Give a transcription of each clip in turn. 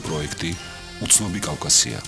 პროექტი უცნობი კავკასია.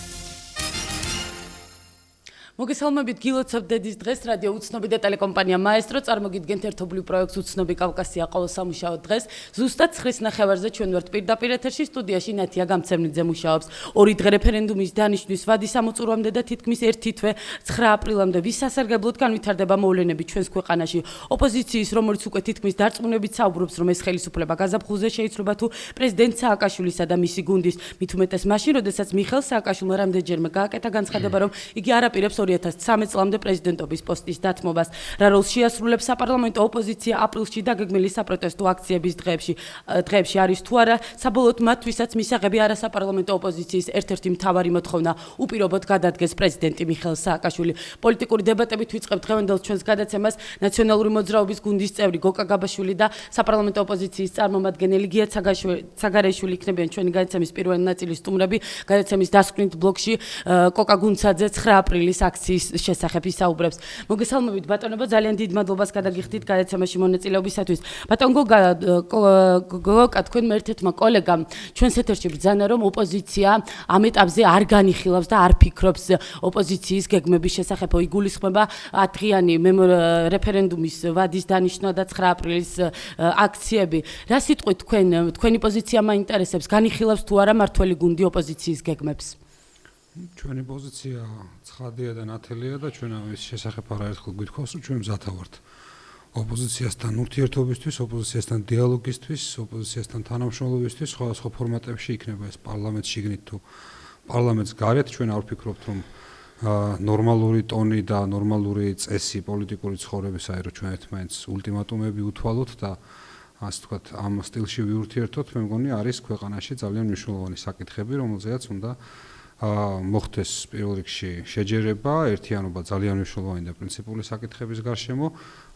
მოგესალმებით გილოცავთ დედის დღეს რადიო უცნობი და ტელეკომპანია მაესტრო წარმოგიდგენთ ერთობლივ პროექტს უცნობი კავკასია ყოველ სამუშაო დღეს ზუსტად 9:30-ზე ჩვენ ვართ პირდაპირ ეთერში სტუდიაში ნათია გამცემლიძე მუშაობს ორი დღე რეფერენდუმის დანიშნვის ვადის ამოწურვამდე და თითქმის ერთი თვე 9 აპრილამდე ვისასარგებლოდ განვითარდება მოვლენები ჩვენს ქვეყანაში ოპოზიციის რომელიც უკვე თითქმის დარწმუნებით საუბრობს რომ ეს ხელისუფლება გაზაფხულზე შეიძლება თუ პრეზიდენტ სააკაშვილისა და მისი გუნდის მით უმეტეს მაშინ როდესაც მიხეილ სააკაშვილმა რამდენჯერმე გააკეთა განცხადება რომ იგი არაპირებს 2013 წლამდე პრეზიდენტობის პოსტის დათმობას. რა როლს შეასრულებს საპარლამენტო ოპოზიცია აპრილში დაგეგმილი საპროტესტო აქციების დღეებში არის თუ არა საბოლოოდ მათთვისაც მისაღები არასაპარლამენტო ოპოზიციის ერთ-ერთი მთავარი მოთხოვნა უპირობოდ გადადგეს პრეზიდენტი მიხეილ სააკაშვილი. პოლიტიკური დებატებით ვიწყებთ დღევანდელ ჩვენს გადაცემას ნაციონალური მოძრაობის გუნდის წევრი გოკა გაბაშვილი და საპარლამენტო ოპოზიციის წარმომადგენელი გია ცაგარეიშვილი იქნებიან ჩვენი გადაცემის პირველი ნაწილის სტუმრები. გადაცემის დასკვნით ბლოკში კოკა გუნცაძე 9 აპრილის აქციის შესახებ ისაუბრებს. მოგესალმებით ბატონებო, ძალიან დიდ მადლობას გადაგიხდით გადაცემაში მონაწილეობისათვის. ბატონ გოგა, თქვენ ერთ-ერთმა კოლეგამ ჩვენს ეთერში ბრძანა რომ ოპოზიცია ამ ეტაპზე არ განიხილავს და არ ფიქრობს ოპოზიციის გეგმების შესახებ. იგულისხმება 10 დღიანი რეფერენდუმის ვადის დანიშნვა და 9 აპრილის აქციები. რა სიტყვით თქვენი პოზიცია მაინტერესებს? განიხილავს თუ არა მართველი გუნდი ოპოზიციის გეგმებს? ჩვენი პოზიცია ცხადია და ნათელია და ჩვენ ამის შესახებ არაერთხელ გვითხოვს, რომ ჩვენ მზათა ვართ ოპოზიციასთან ურთიერთობისთვის, ოპოზიციასთან დიალოგისთვის, ოპოზიციასთან თანამშრომლობისთვის, სხვადასხვა ფორმატებში იქნება ეს პარლამენტში შიგნით თუ პარლამენტს გარეთ. ჩვენ არ ვფიქრობთ, რომ ნორმალური ტონი და ნორმალური წესი პოლიტიკური ცხოვრებისა რომ ჩვენ ერთმანეთს ულტიმატუმები უთვალოთ და ასე ვთქვათ, ამ სტილში ვიურთიერთოთ, მე მგონი არის ქვეყანაში ძალიან მნიშვნელოვანი საკითხები, რომელზეც უნდა მოხდეს პირველ რიგში შეჯერება, ერთიანობა ძალიან მნიშვნელოვანი და პრინციპული საკითხების გარშემო.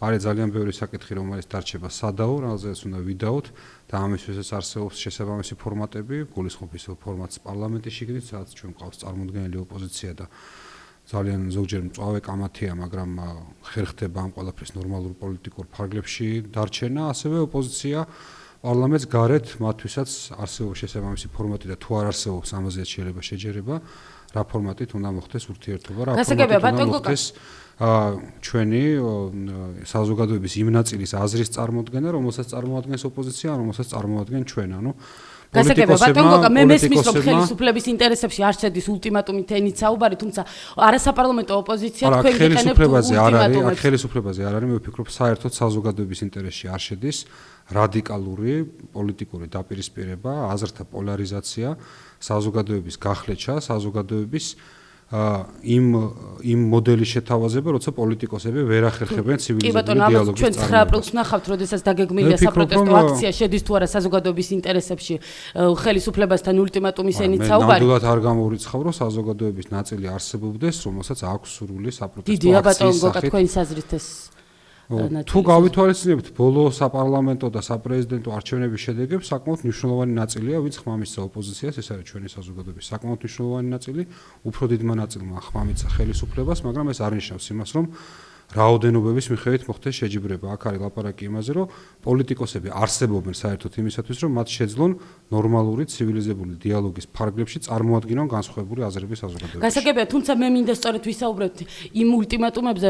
არის ძალიან ბევრი საკითხი, რომელიც დარჩება სადაო, რომელზეც უნდა ვიდაოთ და ამისთვისაც არსებობს შესაბამისი ფორმატები, გულისხმობ ისო ფორმატს პარლამენტის შიგნით, სადაც ჩვენ გვყავს წარმოქმნილი ოპოზიცია და ძალიან ზოგჯერ მწვავე კამათია, მაგრამ ხერხდება ამ ყველაფრის ნორმალურ პოლიტიკურ ფარგლებში დარჩენა, ასევე ოპოზიცია პარლამენტს გარეთ მათთვისაც არსებობს შესაბამისი ფორმატი და თუ არ არსებობს ამაზეც შეიძლება შეჯერება, რა ფორმატით უნდა მოხდეს ურთიერთობა, რა ფორმატით უნდა მოხდეს ჩვენი საზოგადოების იმ ნაწილის აზრის წარმოდგენა, რომელსაც წარმოადგენს ოპოზიცია, რომელსაც წარმოადგენს ჩვენ, ანუ გასაგებია ბატონ გოგა, მე მესმის რომ ხელისუფლების ინტერესებში არ შედის ულტიმატუმით ენით საუბარი, თუმცა არასაპარლამენტო ოპოზიცია თქვენ გიყენებთ ულტიმატუმებს. ხელისუფლებაზე არ არის, მე ვფიქრობ, საერთოდ საზოგადოების ინტერესში არ შედის რადიკალური პოლიტიკური დაპირისპირება, აზრთა პოლარიზაცია, საზოგადოების გახლეჩა, საზოგადოების იმ მოდელის შეთავაზება, როცა პოლიტიკოსები ვერ ახერხებენ ცივილიზებული დიალოგის ჩვენ 9 აპრილს ვნახავთ, როდესაც დაგეგმილია საპროტესტო აქცია, შედის თუ არა საზოგადოების ინტერესებში ხელისუფლებასთან ულტიმატუმის ენით საუბარი? ნამდვილად არ გამოურიცხავ, რომ საზოგადოების ნაწილი არსებობდეს, რომელსაც აქვს სურვილი საპროტესტო აქციის დიდია ბატონ გოგა, თქვენი საზრით ეს თუ გავითვალისწინებთ ბოლო საპარლამენტო და საპრეზიდენტო არჩევნების შედეგებს, საკმაოდ მნიშვნელოვანი ნაწილია, ვინც ხმამისცა ოპოზიციას, ეს არის ჩვენი საზოგადოების საკმაოდ მნიშვნელოვანი ნაწილი, უფრო დიდმა ნაწილმა ხმამისცა ხელისუფლებას, მაგრამ ეს არ ნიშნავს იმას, რომ რაოდენობების მიხედვით მოხდეს შეჯიბრება. აქ არის ლაპარაკი იმაზე, რომ პოლიტიკოსები არსებობენ საერთოდ იმისათვის, რომ მათ შეძლონ ნორმალური ცივილიზებული დიალოგის ფარგლებში წარმოადგინონ განსხვავებული აზრების საზოგადოებაში. გასაგებია, თუმცა მე მინდა სწორედ ვისაუბრებთ იმ ულტიმატუმებზე,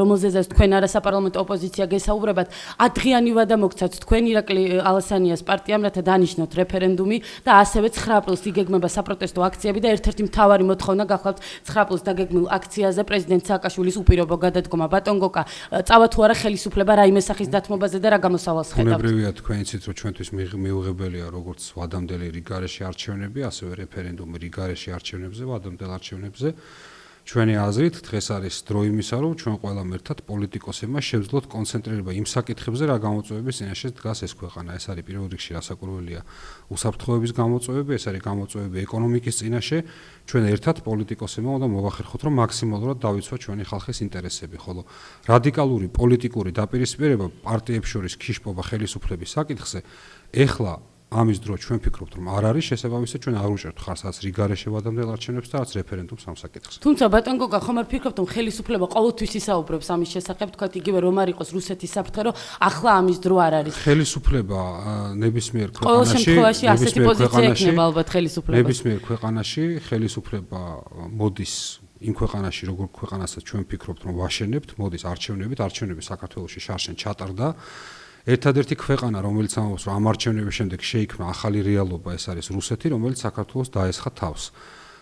რომელზეც თქვენ არასაპარლამენტო ოპოზიცია გესაუბრებათ. 10 დღიანი ვადა მოგცათ თქვენ ირაკლი ალასანიას პარტიამ, რათა დანიშნოთ რეფერენდუმი და ასევე 9 აპრილს იგეგმება საპროტესტო აქციები და ერთ-ერთი მთავარი მოთხოვნა გახლავთ 9 აპრილს დაგეგმილ აქციაზე პრეზიდენტ სააკაშვილის უპირობო გადადგომა. ბატონ გოგა, წავა თუ არა ხელისუფლება რაიმე სახის დათმობაზე და რა გამოსავალს ხედავთ? უნებრივია თქვენ იცით, რომ ჩვენთვის მიუღებელია როგორც ვადამდელი რიგარეში არჩევნები, ასევე რეფერენდუმი რიგარეში არჩევნებზე, ვადამდელ არჩევნებზე. ჩვენი აზრით დღეს არის დრო იმისა, რომ ჩვენ ყველამ ერთად პოლიტიკოსებმა შევძლოთ კონცენტრირება იმ საკითხებზე, რა გამოწვევების წინაშე დგას ეს ქვეყანა. ეს არის პირველ რიგში რასაკურველია უსაფრთხოების გამოწვევები, ეს არის გამოწვევები ეკონომიკის წინაშე. ჩვენ ერთად პოლიტიკოსებმა უნდა მოვახერხოთ, რომ მაქსიმალურად დავიცვათ ჩვენი ხალხის ინტერესები, ხოლო რადიკალური პოლიტიკური დაპირისპირება პარტიებს შორის ქიშპობა ხელისუფლების საკითხზე ეხლა ამის დრო ჩვენ ვფიქრობთ, რომ არ არის შესაბამისად ჩვენ არ უჭერთ ხარს რაც რიგარეშე ვადამდელ არჩევნებს და რაც რეფერენდუმს ამ საკითხს. თუმცა ბატონ გოგა ხომ არ ფიქრობთ, რომ ხელისუფლება ყოველთვის ისაუბრებს ამის შესახებ, თქვათ იგივე რომ არ იყოს რუსეთის საფრთხე, რომ ახლა ამის დრო არ არის. ხელისუფლება ნებისმიერ ყოველ ქვეყანაში, შემთხვევაში ასეთი პოზიცია ექნება ალბათ ხელისუფლებას. ნებისმიერ ქვეყანაში ხელისუფლება მოდის იმ ქვეყანაში, როგორ ქვეყანასაც ჩვენ ვფიქრობთ, რომ ვაშენებთ, მოდის არჩევნები საქართველოში შარშენ ჩატარდა. ერთადერთი ქვეყანა, რომელიც ამბობს, რომ ამ არჩევნების შემდეგ შეიქმნა ახალი რეალობა, ეს არის რუსეთი, რომელიც საქართველოს დაესხა თავს.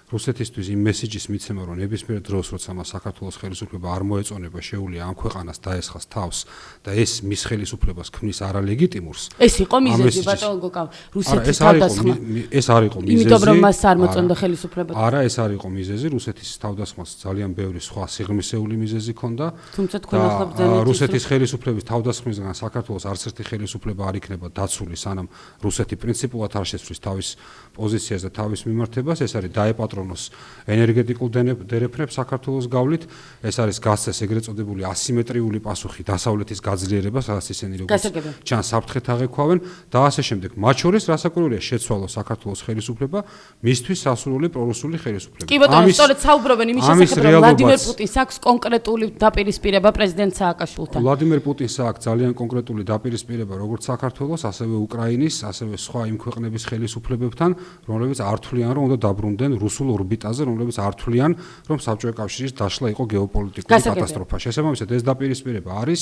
რუსეთისთვის იმ მესიჯის მიცემა, რომ ნებისმიერ დროს, როცა მას საქართველოს ხელისუფლება არ მოეწონება, შეუძლია ამ ქვეყანას დაესხას თავს და ეს მის ხელისუფლებას ქმნის არალეგიტიმურს. ეს იყო მიზეზი ბატონ გოგა, რუსეთის თავდასხმა. ეს არ იყო მიზეზი. იმიტომ რომ მას არ მოწონდა ხელისუფლება. არა, ეს არ იყო მიზეზი, რუსეთის თავდასხმას ძალიან ბევრი სხვა სიღრმისეული მიზეზი ჰქონდა. თუმცა თქვენ ახლა ბრძანეთ რუსეთის ხელისუფლების თავდასხმისგან საქართველოს არც ერთი ხელისუფლება არ იქნება დაცული, სანამ რუსეთი პრინციპულად არ შეცვლის თავის პოზიციას და თავის მიმართებას, ეს არის დაეპატრონოს ენერგეტიკულ დერეფნებს საქართველოს გავლით, ეს არის გასცეს ეგრეთ წოდებული ასიმეტრიული პასუხი დასავლეთის გაძლიერებას, სადაც ისინი როგორც ჩანს საფრთხეთ აღექვავენ და ასე შემდეგ. მათ შორის რასაკვირველია შეცვალოს საქართველოს ხელისუფლება მისთვის სასურველი პრორუსული ხელისუფლება. კი ბატონო, სწორედ საუბრობენ იმის შესახებ, რომ ვლადიმერ პუტინს აქვს კონკრეტული დაპირისპირება პრეზიდენტ სააკაშვილთან. ვლადიმერ პუტინს აქვს ძალიან კონკრეტული დაპირისპირება როგორც საქართველოს, ასევე უკრაინის, ასევე სხვა იმ ქვეყნების ხელისუფლებებთან, რომლებიც არ თვლიან, რომ უნდა დაბრუნდნენ რუსულ ორბიტაზე, რომლებიც არ თვლიან, რომ საბჭოთა კავშირის დაშლა იყო გეოპოლიტიკური კატასტროფა. შესაბამისად, ეს დაპირისპირება არის,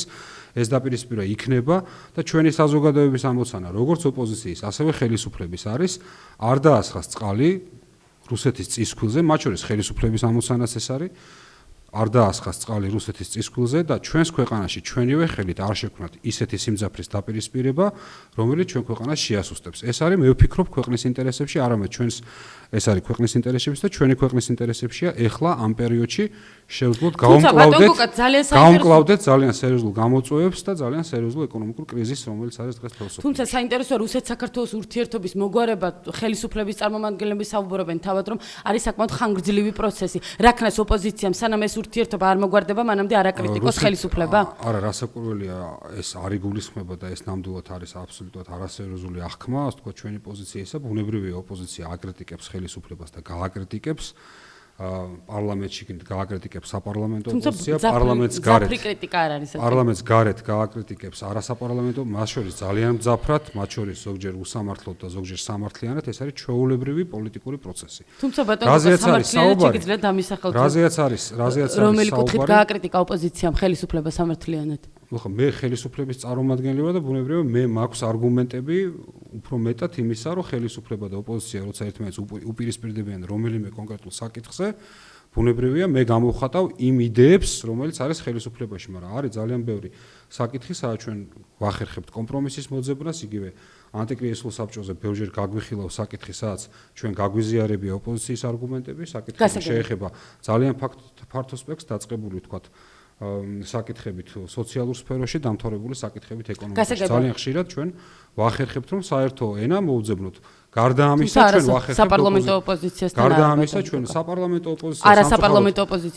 ეს დაპირისპირება იქნება და ჩვენი საზოგადოების ამოცანა, როგორც ოპოზიციის, ასევე ხელისუფლების არის, არ დაასხას წყალი რუსეთის წისქვილზე, მათ შორის ხელისუფლების ამოცანაც ეს არის. არ დაასხას წყალი რუსეთის წისქვილზე და ჩვენს ქვეყანაში ჩვენივე ხელით არ შექმნათ ისეთი სიმძაფრის დაპირისპირება, რომელიც ჩვენ ქვეყანას შეასუსტებს. ეს არის, მე ვფიქრობ, ქვეყნის ინტერესებში, არამედ ჩვენს ეს არის ქვეყნის ინტერესებში და ჩვენი ქვეყნის ინტერესებშია ეხლა ამ პერიოდში შევძლოთ გავუმკლავდეთ ძალიან სერიოზულ გამოწვევებს და ძალიან სერიოზულ ეკონომიკურ კრიზისს, რომელიც არის დღეს თელსოფიაში. თუმცა საინტერესოა რუსეთ-საქართველოს ურთიერთობის მოგვარება ხელისუფლების წარმომადგენლები საუბრობენ თავად, რომ არის საკმაოდ ხანგრძლივი პროცესი. რაქნას ოპოზიციამ სანამ ეს ურთიერთობა არ მოგვარდება, მანამდე არ აკრიტიკოს ხელისუფლება? არა, რასაკვირველია, ეს არ იგულისხმება და ეს ნამდვილად არის აბსოლუტურად არასერიოზული აღქმა, ასე თქვა ჩვენი პოზიციისა, ბუნებრივია ოპოზიცია აკრიტიკებს ხელისუფლებას და გააკრიტიკებს პარლამენტში გააკრიტიკებს საპარლამენტო ოპოზიცია, პარლამენტს გარეთ გააკრიტიკებს არასაპარლამენტო, მათ შორის ძალიან მძაფრად, მათ შორის ზოგჯერ უსამართლოდ და ზოგჯერ სამართლიანად, ეს არის ჩვეულებრივი პოლიტიკური პროცესი. თუმცა ბატონო, სამართლიანად შეგიძლიათ დამისახოთ, რაზეც არის რომელი კუთხით გააკრიტიკა ოპოზიციამ ხელისუფლება სამართლიანად? ხო, მე ხელისუფლების წარმომადგენელი ვარ და ბუნებრივია მე მაქვს არგუმენტები უფრო მეტად იმისა, რომ ხელისუფლება და ოპოზიცია როცა ერთმანეთს უპირისპირდებიან რომელიმე კონკრეტულ საკითხზე, ბუნებრივია მე გამოვხატავ იმ იდეებს, რომელიც არის ხელისუფლებაში, მაგრამ არის ძალიან ბევრი საკითხი, სადაც ჩვენ ვახერხებთ კომპრომისის მოძებნას, იგივე ანტიკრიზისულ საბჭოზე ბევრჯერ გაგვიხილავ საკითხი, სადაც ჩვენ გაგვიზიარებია ოპოზიციის არგუმენტები, საკითხი შეეხება ძალიან ფართო სპექტრს დაწყებული, ვთქვათ, საკითხებით სოციალურ სფეროში, დამთავრებული საკითხებით ეკონომიკაში. ძალიან ხშირად ჩვენ ვახერხებთ, რომ საერთო ენა მოუძებნოთ. გარდა ამისა, ჩვენ ვახერხებთ საპარლამენტო ოპოზიციასთან. გარდა ამისა, ჩვენ საპარლამენტო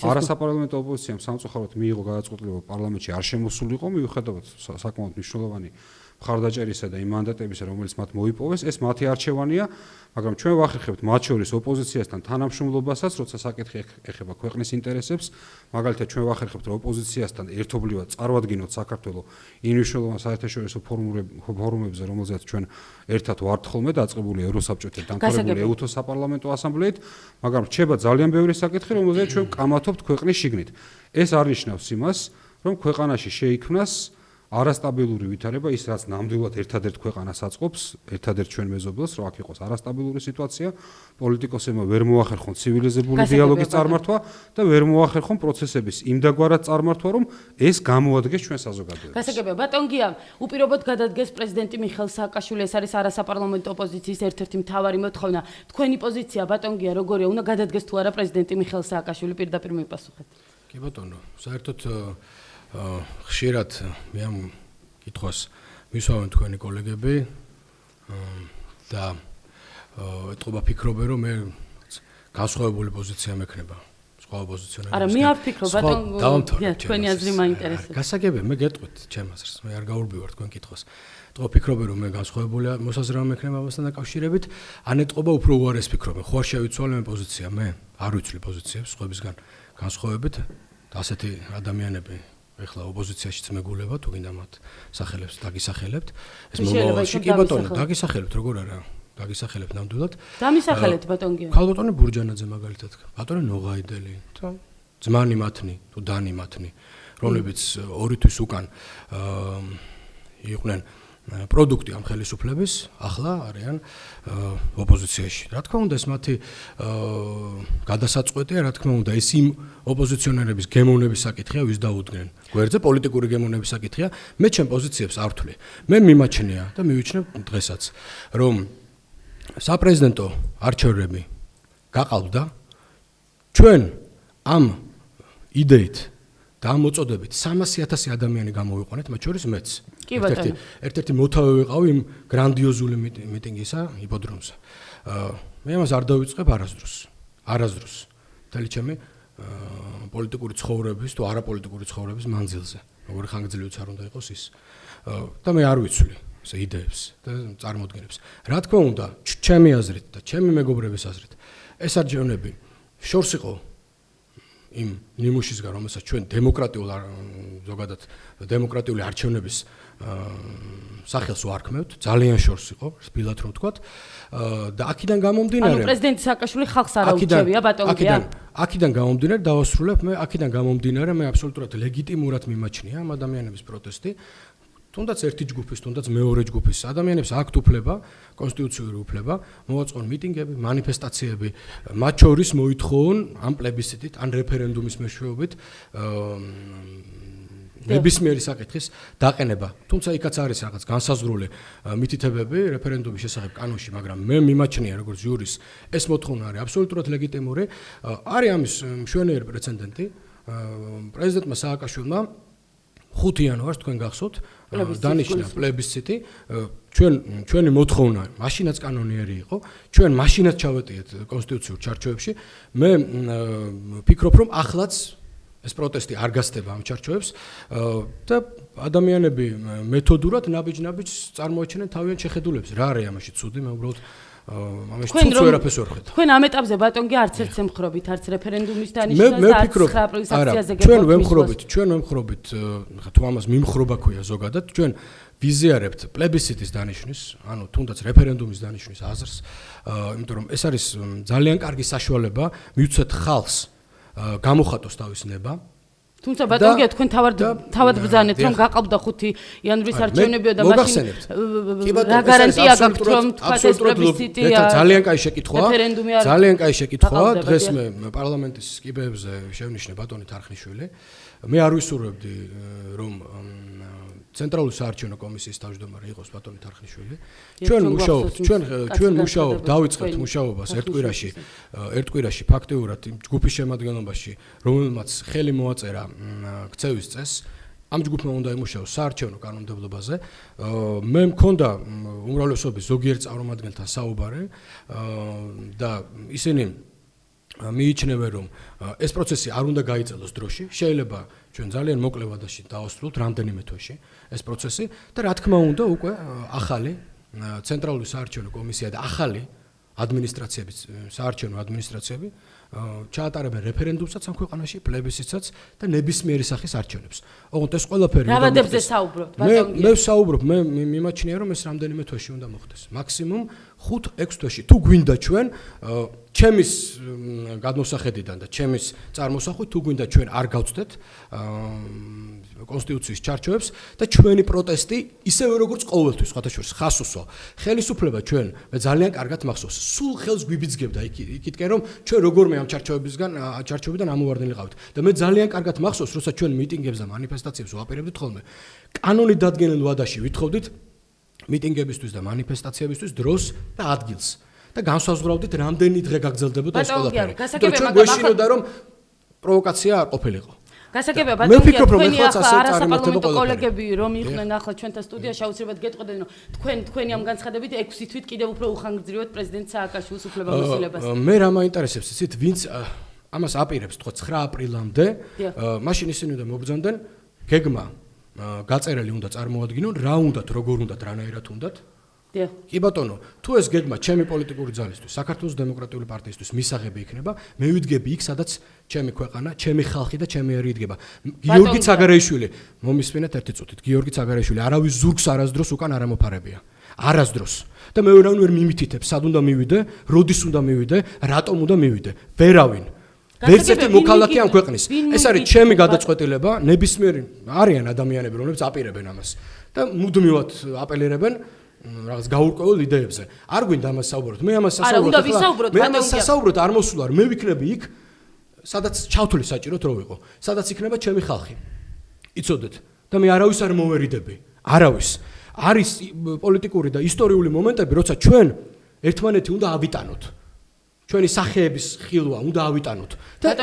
არასაპარლამენტო ოპოზიციამ სამწუხაროდ მიიღო გადაწყვეტილება პარლამენტში არ შემოსულიყო, მიუხედავად საკმაოდ მნიშვნელოვანი მხარდაჭერისა და იმ მანდატებისა, რომელიც მათ მოიპოვეს, ეს მათი არჩევანია, მაგრამ ჩვენ ვახერხებთ მათ შორის ოპოზიციასთან თანამშრომლობასაც, როცა საკითხი ეხება ქვეყნის ინტერესებს, მაგალითად ჩვენ ვახერხებთ, რომ ოპოზიციასთან ერთობლივად წარვადგინოთ საქართველოს იმ მნიშვნელოვან საერთაშორისო ფორუმებზე, რომელზეც ჩვენ ერთად ვართ ხოლმე დაწყებული ევროსაბჭოთან დამთავრებული ეუთოს საპარლამენტო ასამბლეით, მაგრამ რჩება ძალიან ბევრი საკითხი, რომელზეც ჩვენ კამათობთ ქვეყნის შიგნით. ეს არ ნიშნავს იმას, რომ ქვეყანაში შეიქმნას არასტაბილური ვითარება, ის რაც ნამდვილად ერთადერთ ქვეყანას აწყობს, ერთადერთ ჩვენ მეზობელს, რომ აქ იყოს არასტაბილური სიტუაცია, პოლიტიკოსებმა ვერ მოახერხონ ცივილიზებული დიალოგის წარმართვა და ვერ მოახერხონ პროცესების იმდაგვარად წარმართვა, რომ ეს გამოადგეს ჩვენ საზოგადოებას. გასაგებია, ბატონ გია, უპირობოდ გადადგეს პრეზიდენტი მიხეილ სააკაშვილი, ეს არის არასაპარლამენტო ოპოზიციის ერთ-ერთი მთავარი მოთხოვნა. თქვენი პოზიცია, ბატონ გია, როგორია, უნდა გადადგეს თუ არა პრეზიდენტი მიხეილ სააკაშვილი, პირდაპირ მიპასუხეთ. კი ბატონო, საერთოდ ხშირად მე ამ კითხვას მისვავენ თქვენი კოლეგები და ეთყობა ფიქრობენ, რომ მე განსხვავებული პოზიცია მექნება სხვა ოპოზიციონერებს. არა, მე არ ვფიქრობ, ბატონ, თქვენი აზრი მაინტერესებს. გასაგებია, მე გეტყვით ჩემ აზრს, მე არ გაურბივარ თქვენ კითხვას. თქო ფიქრობ რომ მე განსხვავებული მოსაზრება მექნება ამასთან დაკავშირებით, ან ეტყობა უფრო უარეს ფიქრობ. ხო არ შევიცვალე მე პოზიცია, მე არ ვიცვლი პოზიციებს სხვებისგან განსხვავებით, ასეთი ადამიანები ეხლა ოპოზიციაშიც მეგულება, თუ გინდა მათ სახელებს დაგისახელებთ. ეს მომავალში კი ბატონო, დაგისახელებთ, როგორ არა? დაგისახელებთ ნამდვილად. დამისახელეთ ბატონ გიო. ქალბატონი ბურჯანაძე მაგალითად, ბატონი ნოღაიდელი, თუ ძმანი მათნი, თუ დანი მათნი, რომლებიც 2 თვის უკან იყვნენ პროდუქტი ამ ხელისუფლების, ახლა არიან ოპოზიციაში. რა თქმა უნდა, ეს მათი გადასაწყვეტია, რა თქმა უნდა, ეს იმ ოპოზიციონერების გემოვნების საკითხია, ვის დაუდგნენ. გვერდზე პოლიტიკური გემოვნების საკითხია, მე ჩემ პოზიციებს არ ვთვლი. მე მიმაჩნია და მივიჩნევ დღესაც, რომ საპრეზიდენტო არჩევნები გაყალბდა, ჩვენ ამ იდეით და ამ მოწოდებით 300,000 ადამიანი გამოვიყვანეთ, მათ შორის მეც. ერთ-ერთი მოთავე ვიყავი იმ გრანდიოზული მიტინგისა იპოდრომზე. მე ამას არ დავიწყებ არასდროს. მთელი ჩემი პოლიტიკური ცხოვრების თუ არაპოლიტიკური ცხოვრების მანძილზე. როგორი ხანგრძლივიც არ უნდა იყოს ის. და მე არ ვიცვლი ესე იდეებს და წარმოდგენებს. რა თქმა უნდა, ჩემი აზრით და ჩემი მეგობრების აზრით, ეს არჩევნები შორს იყო იმ ნიმუშისგან, რომელსაც ჩვენ ზოგადად დემოკრატიული არჩევნების სახელს ვარქმევთ, ძალიან შორს იყო, სპილად რომ ვთქვათ, და აქედან გამომდინარე, ანუ პრეზიდენტი სააკაშვილი ხალხს არ აუჩევია ბატონო გია. აქედან გამომდინარე დავასრულებ მე, აქედან გამომდინარე მე აბსოლუტურად ლეგიტიმურად მიმაჩნია ამ ადამიანების პროტესტი. თუნდაც ერთი ჯგუფის, თუნდაც მეორე ჯგუფის ადამიანებს აქვთ უფლება, კონსტიტუციური უფლება, მოვაწყონ მიტინგები, მანიფესტაციები, მათ შორის მოითხოვონ ამ პლებისციტით, ან რეფერენდუმის მეშვეობით ნებისმიერი საკითხის დაყენება. თუმცა იქაც არის რაღაც განსაზღვრული მითითებები რეფერენდუმის შესახებ კანონში, მაგრამ მე მიმაჩნია როგორც იურის, ეს მოთხოვნა არის აბსოლუტურად ლეგიტიმური. არის ამის მშვენიერი პრეცედენტი. პრეზიდენტმა სააკაშვილმა 5 იანვარს თქვენ გახსოვთ დანიშნა პლებისციტი, ჩვენი მოთხოვნა მაშინაც კანონიერი იყო, ჩვენ მაშინაც ჩავეტიეთ კონსტიტუციურ ჩარჩოებში. მე ვფიქრობ, რომ ახლაც ეს პროტესტი არ გასდება ამ ჩარჩოებს და ადამიანები მეთოდურად ნაბიჯ-ნაბიჯს წარმოაჩენენ თავიანთ შეხედულებს. რა არის ამაში ცუდი? მე უბრალოდ ამაში ცუდს ვერაფერს ვერ ხედავ. თქვენ ამ ეტაპზე ბატონგი არც ერთს ემხრობით, არც რეფერენდუმის დანიშნას და არც 9 აპრილის აქციაზე გეკეთებთ. ჩვენ ვემხრობით, თუ ამას მიმხრობა ქვია ზოგადად, ჩვენ ვიზიარებთ პლებისციტის დანიშნვის, ანუ თუნდაც რეფერენდუმის დანიშნვის აზრს, იმიტომ რომ ეს არის ძალიან კარგი საშუალება მივცეთ ხალხს გამოხატოს თავის ნება. თუმცა ბატონგია თქვენ თავად ბრძანეთ რომ გაყავდა 5 იანვრის არჩევნებია და მაშინ რა გარანტია გაქვთ რომ თქვა ეს პლებისციტია? ძალიან კაი შეკითხვაა. ძალიან კაი შეკითხვაა. დღეს მე პარლამენტის კიბეებზე შევნიშნე ბატონი თარხნიშვილი. მე არ ვისურვებდი რომ ცენტრალური საარჩევნო კომისიის თავმჯდომარე იყოს ბატონი თარხნიშვილი. ჩვენ მუშაობთ, დავიწყებთ მუშაობას ერთ კვირაში ფაქტიურად იმ ჯგუფის შემადგენლობაში, რომელმაც ხელი მოაწერა ქცევის წესს. ამ ჯგუფმა უნდა იმუშაოს საარჩევნო კანონმდებლობაზე. მე მქონდა უმრავლესობის ზოგიერთ წარმომადგენელთან საუბარი და ისინი მიიჩნევენ რომ ეს პროცესი არ უნდა გაიწელოს დროში. შეიძლება ჩვენ ძალიან მოკლე ვადაში დავასრულოთ რამდენიმე თვეში ეს პროცესი და რა თქმა უნდა უკვე ახალი ცენტრალური საარჩევნო კომისია და ახალი ადმინისტრაციები, საარჩევნო ადმინისტრაციები ჩაატარებენ რეფერენდუმსაც ამ ქვეყანაში, პლებისციტსაც და ნებისმიერი სახის არჩევნებს. ოღონდ ეს ყველაფერი რამოდებზე საუბრობთ ბატონო? მე ვსაუბრობ, მე მიმაჩნია რომ ეს რამდენიმე თვეში უნდა მოხდეს. მაქსიმუმ 5-6 თვეში. თუ გვინდა ჩვენ ჩემის გადმოსახედიდან და ჩემის წარმოსახვით თუ გვინდა ჩვენ არ გავწდეთ კონსტიტუციის ჩარჩოებს და ჩვენი პროტესტი ისევე როგორც ყოველთვის ხათაშორის ხას უსვა. ხელისუფლება ჩვენ მე ძალიან კარგად მახსოვს, სულ ხელს გვიბიძგებდა იქითკენ რომ ჩვენ როგორმე ამ ჩარჩოებიდან ამოვარდნილიყავით. და მე ძალიან კარგად მახსოვს, როცა ჩვენ მიტინგებს და მანიფესტაციებს ვაპირებდით ხოლმე, კანონით დადგენილ ვადაში ვითხოვდით მიტინგებისთვის და მანიფესტაციებისთვის დროს და ადგილს. და განსაზღვრავდით რამდენი დღე გაგრძელდებოდა ეს ყველაფერი. ჩვენ გვეშინოდა რომ პროვოკაცია არ ყოფილიყო. გასაგებია ბატონია თქვენი ახლა არასაპარლამენტო კოლეგები რომ იყვნენ ახლა ჩვენთან სტუდიაში აუცილებლად გეტყოდნენ რომ თქვენი ამ განცხადებით 6 თვით კიდევ უფრო უხანგრძლივად პრეზიდენტ სააკაშვილის უფლებამოსილებას. მე რა მაინტერესებს იცით ვინც ამას აპირებს თქო 9 აპრილამდე, მაშინ ისინი უნდა მობრძანდნენ გეგმა გაწერილი უნდა წარმოადგინონ, რა უნდათ, როგორ უნდათ, რანაირად უნდათ. კი ბატონო, თუ ეს გეგმა ჩემი პოლიტიკური ძალისთვის, საქართველოს დემოკრატიული პარტიისთვის მისაღები იქნება, მე ვიდგები იქ, სადაც ჩემი ქვეყანა, ჩემი ხალხი და ჩემი ერი იდგება. გიორგი ცაგარეიშვილი, მომისმინეთ ერთი წუთით. გიორგი ცაგარეიშვილი არავის ზურგს არასდროს უკან არ ამოფარებია. არასდროს. და მე ვერავინ ვერ მიმითითებს, სად უნდა მივიდე, როდის უნდა მივიდე, რატომ უნდა მივიდე. ვერავინ. ვერც ერთი მოქალაქე ამ ქვეყნის. ეს არის ჩემი გადაწყვეტილება, ნებისმიერი არიან ადამიანები, რომლებიც აპირებენ ამას და მუდმივად აპელირებენ რაღაც გაურკვეველ იდეებზე. არ გვინდა ამას საუბრობთ. მე ამას სასაუბროთ. მე ამას სასაუბროთ არ მოსულარ. მე ვიქნები იქ, სადაც ჩავთვლი საჭიროთ რო ვიყო. სადაც იქნება ჩემი ხალხი. იცოდეთ და მე არავის არ მოვერიდები. არავის. არის პოლიტიკური და ისტორიული მომენტები, როცა ჩვენ ერთმანეთი უნდა ავიტანოთ. ჩვენი სახეების ხილვა უნდა ავიტანოთ. და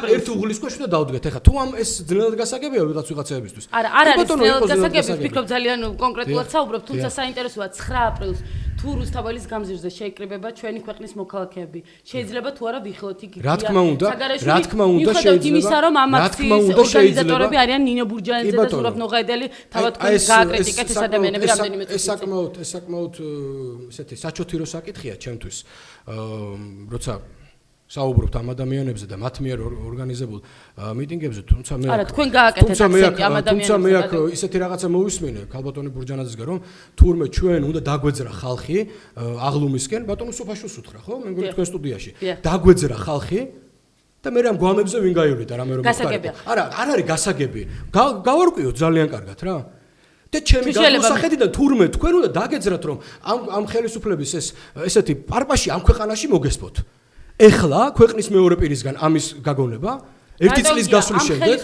ერთ უღლის ქვეშ უნდა დავდგეთ. ეხლა თუ ამ ეს ძნელად გასაგებია ვიღაცებისთვის. არა, არ არის ძნელად გასაგები, ვფიქრობ ძალიან კონკრეტულად საუბრობ, თუმცა საინტერესოა 9 აპრილს თუ რუსთაველის გამზირზე შეიკრიბება ჩვენი ქვეყნის მოქალაქეები. შეიძლება თუ არა ვიხილოთ იქ. რა თქმა უნდა შეიძლება. იმისა რომ ამ აქციის ორგანიზატორები არიან ნინო ბურჯანიძე და ზურაბ ნოღაიდელი, თავად თქვენ გააკრიტიკეთ ეს ადამიანები რამდენიმე წუთი. ეს საკმაოდ ესეთი საჩოთირო საკითხია ჩემთვის. როცა საუბრობთ ამ ადამიანებზე და მათ მიერ ორგანიზებულ მიტინგებზე, თუმცა მე არა, თქვენ გააკეთეთ აქცენტი ამ ადამიანებზე. თუმცა მე აქ ისეთი რაღაცა მოვისმინე ქალბატონი ბურჯანაძისგან, რომ თურმე ჩვენ უნდა დაგვეძრა ხალხი აღლუმისკენ, ბატონო სოფაშოს უთხრა, ხო? მე მგონი თქვენ სტუდიაში. დაგვეძრა ხალხი და მე რამ გვამებზე ვინ გაივლიდა რამე რომ გასაგებია. არა, არ არის გასაგები. გავარკვიოთ ძალიან კარგად რა. და ჩემი გადმოსახედიდან თურმე თქვენ უნდა დაგეძრათ რომ ამ ხელისუფლების ესეთი პარპაში ამ ქვეყანაში მოგესპოთ. ეხლა ქვეყნის მეორე პირისგან ამის გაგონება ერთი წლის გასვლის შემდეგ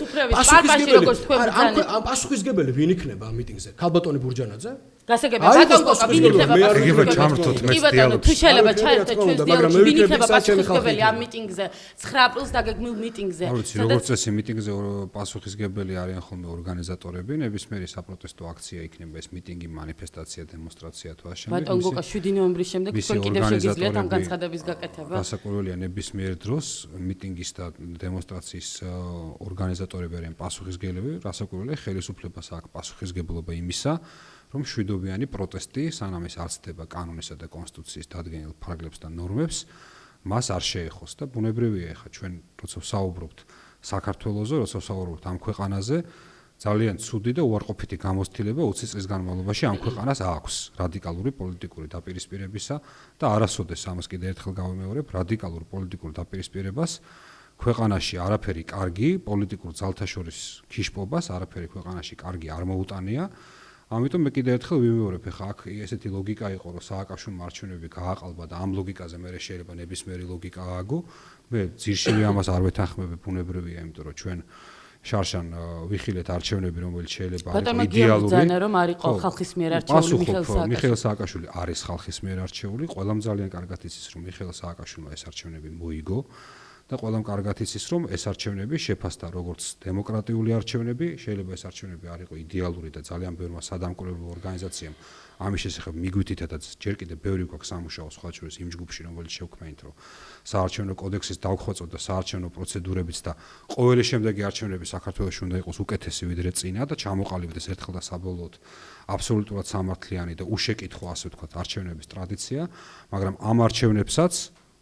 პასუხისგებელი ვინ იქნება ამ მიტინგზე? ქალბატონი ბურჯანაძე? გასაგებია, ბატონო, ვინ იქნება იგივე ჩამრთოთ მე დიალოგში. თუ შეიძლება ჩაერთოთ ჩვენს დიალოგში, ვინ იქნება პასუხისგებელი ამ მიტინგზე? 9 აპრილს დაგეგმილ მიტინგზე. არ ვიცი, როგორც წესი მიტინგზე პასუხისგებელი არიან ხოლმე ორგანიზატორები, ნებისმიერი საპროტესტო აქცია იქნება, ეს მიტინგი, მანიფესტაცია, დემონსტრაცია თუ ასე. ბატონო გოკა 7 ნოემბრის შემდეგ თქვენ კიდევ შეგიძლიათ ამ განცხადების გაკეთება. გასაკვირველია ნებისმიერ დროს მიტინგის და დემონსტრაციის ორგანიზატორები არიან პასუხისგებლები, გასაკვირველია ხელისუფლებას აქვს პასუხისგებლობა იმისა, რომ შვიდობიანი პროტესტი, სანამ ეს არცდება კანონისა და კონსტიტუციის დადგენილ ფარგლებს და ნორმებს, მას არ შეეხოს და ბუნებრივია ეხა ჩვენ როცა ვსაუბრობთ საქართველოზე, როცა ვსაუბრობთ ამ ქვეყანაზე, ძალიან ცუდი და უარყოფითი გამოცდილება 20 წლის განმავლობაში ამ ქვეყანას აქვს რადიკალური პოლიტიკური დაპირისპირებისა და არასოდეს ამას კიდევ ერთხელ გავიმეორებ, რადიკალურ პოლიტიკურ დაპირისპირებას ქვეყანაში არაფერი კარგი, პოლიტიკურ ძალთა შორის ქიშპობას, არაფერი ქვეყანაში კარგი არ მოუტანია. ამიტომ მე კიდევ ერთხელ ვიმეორებ, ეხა აქ ესეთი ლოგიკა იყო, რომ სააკაშვილმა არჩევნები გააყალბა და ამ ლოგიკაზე მე შეიძლება ნებისმიერი ლოგიკა ააგო. მე ძირშივე ამას არ ვეთანხმები, ბუნებრივია, იმიტომ რომ ჩვენ შარშან ვიხილეთ არჩევნები, რომელიც შეიძლება არ იყოს იდეალური. ბატონო, რომ არ იყო ხალხის მიერ არჩეული მიხეილ სააკაშვილი არის ხალხის მიერ არჩეული, ყველამ ძალიან კარგად იცის, რომ მიხეილ სააკაშვილმა ეს არჩევნები მოიგო. და ყველამ კარგად იცის, რომ ეს არჩევნები შეფასდა როგორც დემოკრატიული არჩევნები, შეიძლება ეს არჩევნები არ იყო იდეალური და ძალიან ბევრმა სადამკვირვებლო ორგანიზაციამ ამის შესახებ მიგვითითა და ჯერ კიდევ ბევრი გვაქვს სამუშაო სხვა შორის იმ ჯგუფში, რომელიც შევქმნით, რომ საარჩევნო კოდექსის დავხვეწოთ და საარჩევნო პროცედურებიც და ყოველი შემდეგი არჩევნები საქართველოში უნდა იყოს უკეთესი ვიდრე წინა და ჩამოყალიბდეს ერთხელ და საბოლოოდ აბსოლუტურად სამართლიანი და უშეკითხო, ასე ვთქვათ, არჩევნების ტრადიცია, მაგრამ ამ არჩევნებსაც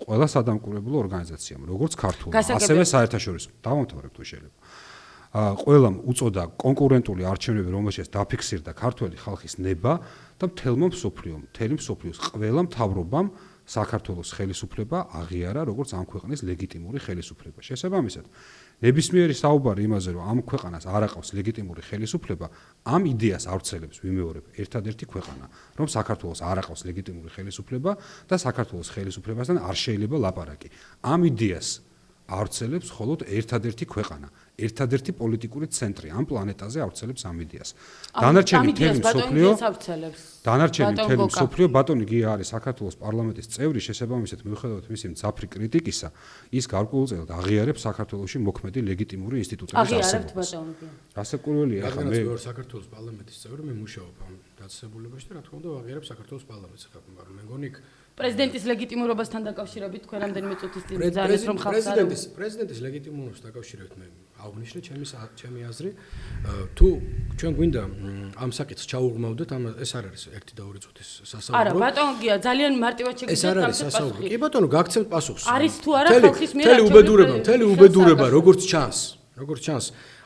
ყველა სადამკვირვებლო ორგანიზაციამ, როგორც ქართულ, ასევე საერთაშორისო, დავამთავრებ თუ შეიძლება. ყველამ უწოდა კონკურენტული არჩევნები, რომელშიც დაფიქსირდა ქართველი ხალხის ნება და მთელი მსოფლიოს ყველა მთავრობამ საქართველოს ხელისუფლება აღიარა როგორც ამ ქვეყნის ლეგიტიმური ხელისუფლება. შესაბამისად, ნებისმიერი საუბარი იმაზე, რომ ამ ქვეყანას არ აყავს ლეგიტიმური ხელისუფლება, ამ იდეას ავრცელებს, ვიმეორებ, ერთადერთი ქვეყანა, რომ საქართველოს არ აყავს ლეგიტიმური ხელისუფლება და საქართველოს ხელისუფლებასთან არ შეიძლება ლაპარაკი. ამ იდეას ავრცელებს მხოლოდ ერთადერთი ქვეყანა, ერთადერთი პოლიტიკური ცენტრი ამ პლანეტაზე ავრცელებს ამ იდეას. დანარჩენი მთელი მსოფლიო ბატონი გია არის საქართველოს პარლამენტის წევრი, შესაბამისად მიუხედავად მისი მძაფრი კრიტიკისა, ის გარკვეულწილად აღიარებს საქართველოში მოქმედი ლეგიტიმური ინსტიტუტების არსებობას. აღიარებთ ბატონო. გასაკვირველია, ახლა მე საქართველოს პარლამენტის წევრი, მე მუშაობ ამ დაწესებულებაში და რა თქმა უნდა აღიარებ საქართველოს პარლამენტს, მაგრამ მე მგონი პრეზიდენტის ლეგიტიმურობასთან დაკავშირებით თქვენ რამდენიმე წუთის წინ ძალეს რომ ხალხს პრეზიდენტის ლეგიტიმურობას დაკავშირებით მე აღვნიშნე ჩემი აზრი თუ ჩვენ გვინდა ამ საკითხს ჩაუღმავდეთ ამ ეს არ არის 1 და 2 წუთის სასაუბრო არა ბატონო გია ძალიან მარტივად შეგვიძლია ეს სასაუბრო კი ბატონო გაგცემთ პასუხს არის თუ არა ხალხის მიერ მთელი უბედურება როგორც ჩანს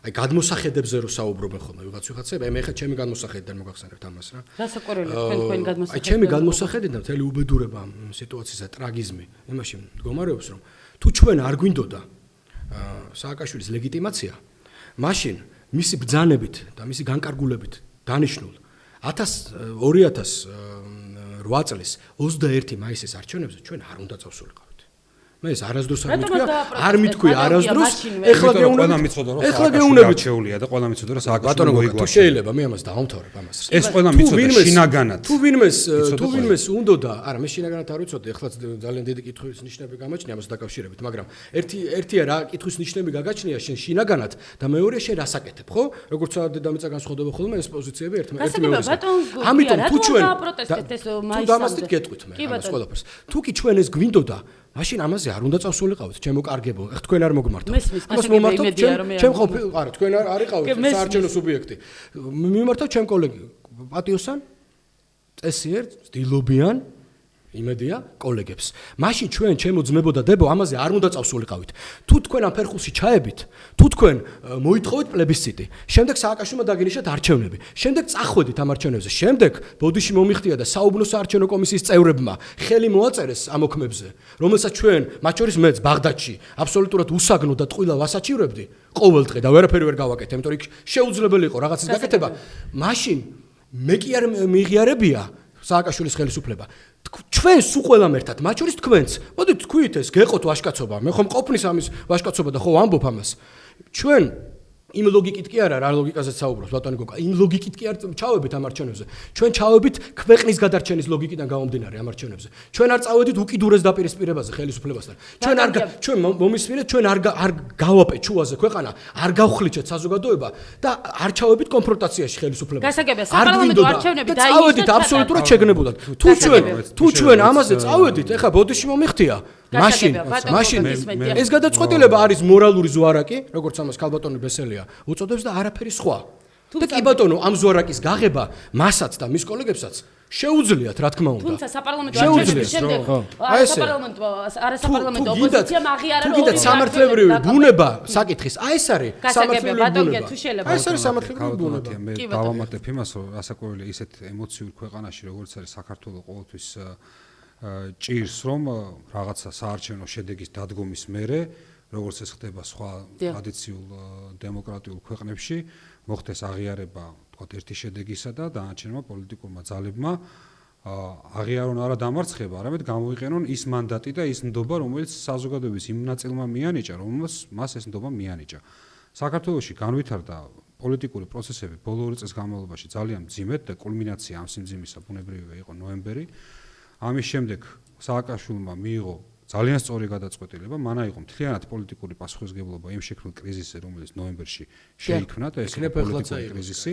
აი გადმოსახედებზე რო საუბრობენ ხოლმე ვიღაცები მე ხა ჩემი გადმოსახედიდან მოგახსენებთ ამას რა რასაკვირველია თქვენ გადმოსახედიდან აი ჩემი გადმოსახედიდან მთელი უბედურება ამ სიტუაციისა ტრაგიზმი იმაში მდგომარეობს რომ თუ ჩვენ არ გვინდოდა სააკაშვილის ლეგიტიმაცია მაშინ მისი ბრძანებით და მისი განკარგულებით დანიშნულ 2008 წლის 21 მაისის არჩევნებზე ჩვენ არ უნდა წავსულიყავით მე ეს არასდროს არ მითქვია არასდროს ეხლა გეუბნებით შეუულია და ყველა მიცოდა რომ სააკაშვილი მოიგო თუ შეიძლება მე ამას დავამთავრებ ამას ეს ყველა მიცოდა შინაგანად თუ ვინმეს უნდოდა არა მე შინაგანად არ ვიცოდი ეხლა ძალიან დიდი კითხვის ნიშნები გამაჩნია ამას დაკავშირებით მაგრამ ერთია რა კითხვის ნიშნები გაგაჩნია შენ შინაგანად და მეორეა შენ რასაკეთებ ხო როგორც დედამიწა განსხვავდება ხოლმე ეს პოზიციები ერთმანეთს ამიტომ თუ ჩვენ დამასტით გეტყვით მე ამას ყველაფერს თუ კი ჩვენ ეს გვინდოდა მაშინ ამაზე არ უნდა წავსულიყავით ჩემო კარგებო ეხ თქვენ არ მოგმართოთ ამას მომართოთ ჩემ ყოფილ არა თქვენ არ არიყავით საარჩევნო სუბიექტი მიმართოთ ჩემ კოლეგი პატიოსან წესიერ დილობიან იმედია კოლეგებს მაშინ ჩვენ ჩემო ძმებო და დებო ამაზე არ უნდა წავსულიყავით თუ თქვენ ამ ფერხულში ჩაებით თუ თქვენ მოითხოვეთ პლებისციტი შემდეგ სააკაშვილმა დაგინიშნათ არჩევნები შემდეგ წახვედით ამ არჩევნებზე შემდეგ ბოდიში მომიხდია და საუბნო საარჩევნო კომისიის წევრებმა ხელი მოაწერეს ამ ოქმებზე რომელსაც ჩვენ მათ შორის მეც ბაღდადში აბსოლუტურად უსაგნო და ტყუილად ვასაჩივრებდი ყოველდღე და ვერაფერი ვერ გავაკეთე იმიტომ რომ შეუძლებელი იყო რაღაცის გაკეთება მაშინ მე კი არ მიღიარებია სააკაშვილის ხელისუფლება ჩვენს უყველამ ერთად მათ შორის თქვენც მოდით თქვით ეს გეყოთ ვაშკაცობა მე ხომ ყოფნის ამის ვაშკაცობა და ხო ვამბობ ამას ჩვენ იმ ლოგიკით კი არა რა ლოგიკაზეც საუბრობს ბატონი გოგა იმ ლოგიკით კი არ ჩავებით ამ არჩევნებზე ჩვენ ჩავებით ქვეყნის გადარჩენის ლოგიკიდან გამომდინარე ამ არჩევნებზე ჩვენ არ წავედით უკიდურეს დაპირისპირებაზე ხელისუფლებასთან ჩვენ მომისმინეთ ჩვენ არ გავაპეთ ჩუაზე ქვეყანა არ გავხლიჩეთ საზოგადოება და არ ჩავებით კონფრონტაციაში ხელისუფლებასთან გასაგებია საპარლამენტო არჩევნები დაინიშნეთ აბსოლუტურად შეგნებულად თუ ჩვენ ამაზე წავედით ეხა ბოდიში მომიხდია მაშინ ეს გადაწყვეტილება არის მორალური ზვარაკი, როგორც ამას ქალბატონი ბესელია უწოდებს და არაფერი სხვა. და კი ბატონო, ამ ზვარაკის გაღება მასაც და მის კოლეგებსაც შეუძლიათ, რა თქმა უნდა. თუმცა საპარლამენტო არჩევნების შემდეგ არასაპარლამენტო ოპოზიციამ აღიარა თუ კიდე სამართლებრივი ბუნება საკითხის, აი ეს არის სამართლებრივი ბუნება. თუ შეიძლება. აი ეს არის სამართლებრივი ბუნება. მე დავამატებ იმას, რომ რასაკვირველი ისეთ ემოციურ ქვეყანაში, როგორც არის საქართველოს ყოველთვის ჭირს რომ რაღაცა საარჩევნო შედეგის დადგომის მერე როგორც ეს ხდება სხვა ტრადიციულ დემოკრატიულ ქვეყნებში მოხდეს აღიარება თქვათ ერთი შედეგისა და დანარჩენმა პოლიტიკურმა ძალებმა აღიარონ არა დამარცხება არამედ გამოიყენონ ის მანდატი და ის ნდობა რომელიც საზოგადოების იმ ნაწილმა მიანიჭა რომელსაც მას ეს ნდობა მიანიჭა საქართველოში განვითარდა პოლიტიკური პროცესები ბოლო 2 წლის განმავლობაში ძალიან მძიმედ და კულმინაცია ამ სიმძიმისა ბუნებრივია იყო ნოემბერი ამის შემდეგ სააკაშვილმა მიიღო ძალიან სწორი გადაწყვეტილება, მან აიღო მთლიანად პოლიტიკური პასუხისმგებლობა იმ შექმნილ კრიზისზე, რომელიც ნოემბერში შეიქმნა და ეს პოლიტიკური კრიზისი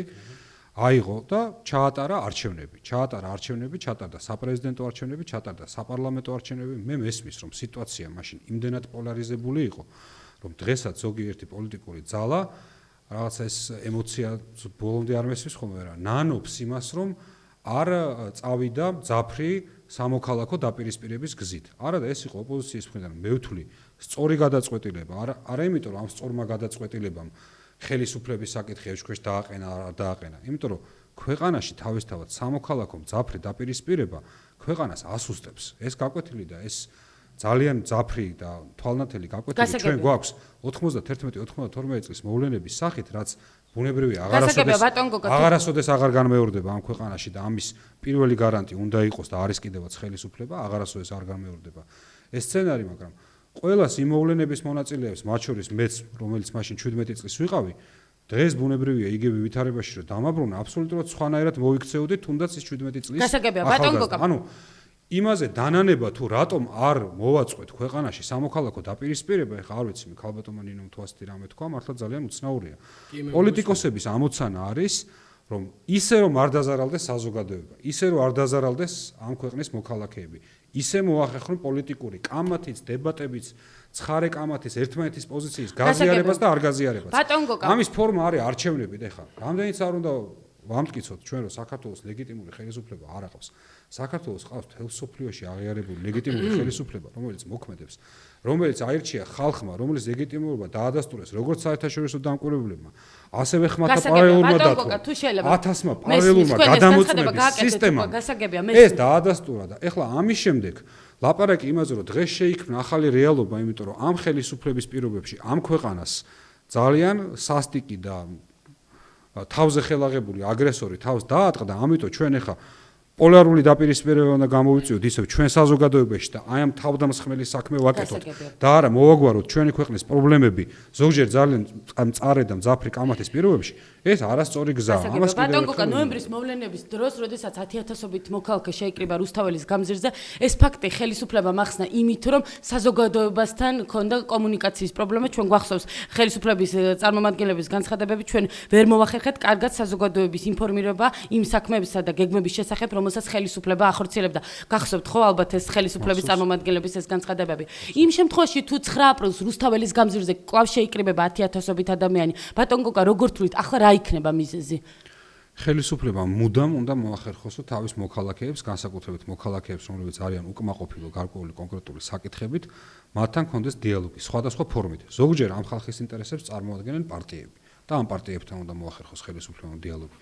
აიღო და ჩაატარა არჩევნები, ჩატარდა საპრეზიდენტო არჩევნები, ჩატარდა საპარლამენტო არჩევნები. მე მესმის, რომ სიტუაცია მაშინ იმდენად პოლარიზებული იყო, რომ დღესაც ზოგიერთი პოლიტიკური ძალა რაღაცა ეს ემოცია ბოლომდე არ მესმის ხოლმე რა, ნანობს იმას, რომ არ წავიდა მძაფრი სამოქალაქო დაპირისპირების გზით. არა და ეს იყო ოპოზიციის მხრიდან მე ვთვლი სწორი გადაწყვეტილება, არა იმიტომ რომ ამ სწორმა გადაწყვეტილებამ ხელისუფლების საკითხი ეშქვეშ დააყენა, არ დააყენა. იმიტომ რომ ქვეყანაში თავისთავად სამოქალაქო მძაფრი დაპირისპირება ქვეყანას ასუსტებს. ეს გაკვეთილი და ეს ძალიან მძაფრი და თვალნათელი გაკვეთილი ჩვენ გვაქვს 91-92 წლის მოვლენების სახით, რაც ბუნებრივია აღარასოდეს აღარ განმეორდება ამ ქვეყანაში და ამის პირველი გარანტი უნდა იყოს და არის კიდევაც ხელისუფლება, აღარასოდეს არ განმეორდება ეს სცენარი, მაგრამ ყველას იმ მოვლენების მონაწილეებს, მათ შორის მეც, რომელიც მაშინ 17 წლის ვიყავი, დღეს ბუნებრივია იგივე ვითარებაში რომ დამაბრუნა, აბსოლუტურად სხვანაირად მოიქცეოდით, თუნდაც ის 17 წლის ახალგაზრდა. ანუ იმაზე დანანება თუ რატომ არ მოვაწყვეთ ქვეყანაში სამოქალაქო დაპირისპირება, ეხლა არ ვიცი, ქალბატონმა ნინომ თვასთი რამე თქვა, მართლა ძალიან უცნაურია. პოლიტიკოსების ამოცანა არის, რომ ისე რომ არ დაზარალდეს საზოგადოება, ისე რომ არ დაზარალდეს ამ ქვეყნის მოქალაქეები, ისე მოახერხონ პოლიტიკური კამათიც, დებატებიც, ცხარე კამათის ერთმანეთის პოზიციის გაზიარებას და არ გაზიარებას. ამის ფორმა არის არჩევნები, ეხლა. რამდენიც არ უნდა ვამტკიცოთ ჩვენ რომ საქართველოს ლეგიტიმური ხელისუფლება არ აყავს. საქართველოს ყავს მთელ სოფლიოში აღიარებული ლეგიტიმური ხელისუფლება, რომელიც მოქმედებს, რომელიც აირჩია ხალხმა, რომელიც ლეგიტიმურობა დაადასტურეს როგორც საერთაშორისო დამკვირვებლებმა, ასევე ხმათა პარალელურმა დათვალა. 1000-მა პარალელურმა გადამოწმების სისტემამ ეს დაადასტურა და ეხლა ამის შემდეგ ლაპარაკი იმაზე რომ დღეს შეიქმნა ახალი რეალობა, იმიტომ რომ ამ ხელისუფლების პირობებში ამ ქვეყანას ძალიან სასტიკი და თავზე ხელაღებული აგრესორი თავს დაატყდა, ამიტომ ჩვენ ახლა პოლარული დაპირისპირება უნდა გამოვიწვიოთ ისევ ჩვენ საზოგადოებაში და აი ამ თავდამსხმელი საქმე ვაკეთოთ და არა მოვაგვაროთ ჩვენი ქვეყნის პრობლემები ზოგჯერ ძალიან მწარე და მძაფრი კამათის პირობებში, ეს არასწორი გზაა. ამას კიდევ ერთხელ ნოემბრის მოვლენების დროს, როდესაც 10,000-ობით მოქალაქე შეიკრიბა რუსთაველის გამზირზე, ეს ფაქტი ხელისუფლებამ ახსნა იმით, რომ საზოგადოებასთან ქონდა კომუნიკაციის პრობლემა, ჩვენ გვახსოვს ხელისუფლების წარმომადგენლების განცხადებები, ჩვენ ვერ მოვახერხეთ კარგად საზოგადოების ინფორმირება იმ საქმეებისა და გეგმების შესახებ, რომელსაც ხელისუფლება ახორციელებდა. გახსოვთ ხო ალბათ ეს ხელისუფლების წარმომადგენლების ეს განცხადებები. იმ შემთხვევაში თუ 9 აპრილს რუსთაველის გამზირზე კვლავ შეიკრიბება 10,000-ობით ადამიანი, ბატონ გოგა როგორ თვლით, ახლა რა იქნება მიზეზი? ხელისუფლება მუდამ უნდა მოახერხოს თავის მოქალაქეებს, განსაკუთრებით მოქალაქეებს, რომლებიც არიან უკმაყოფილო გარკვეული კონკრეტული საკითხებით, მათთან კონდეს დიალოგი სხვადასხვა ფორმით. ზოგჯერ ამ ხალხის ინტერესებს წარმოადგენენ პარტიები და ამ პარტიებთან უნდა მოახერხოს ხელისუფლებამ დიალოგი.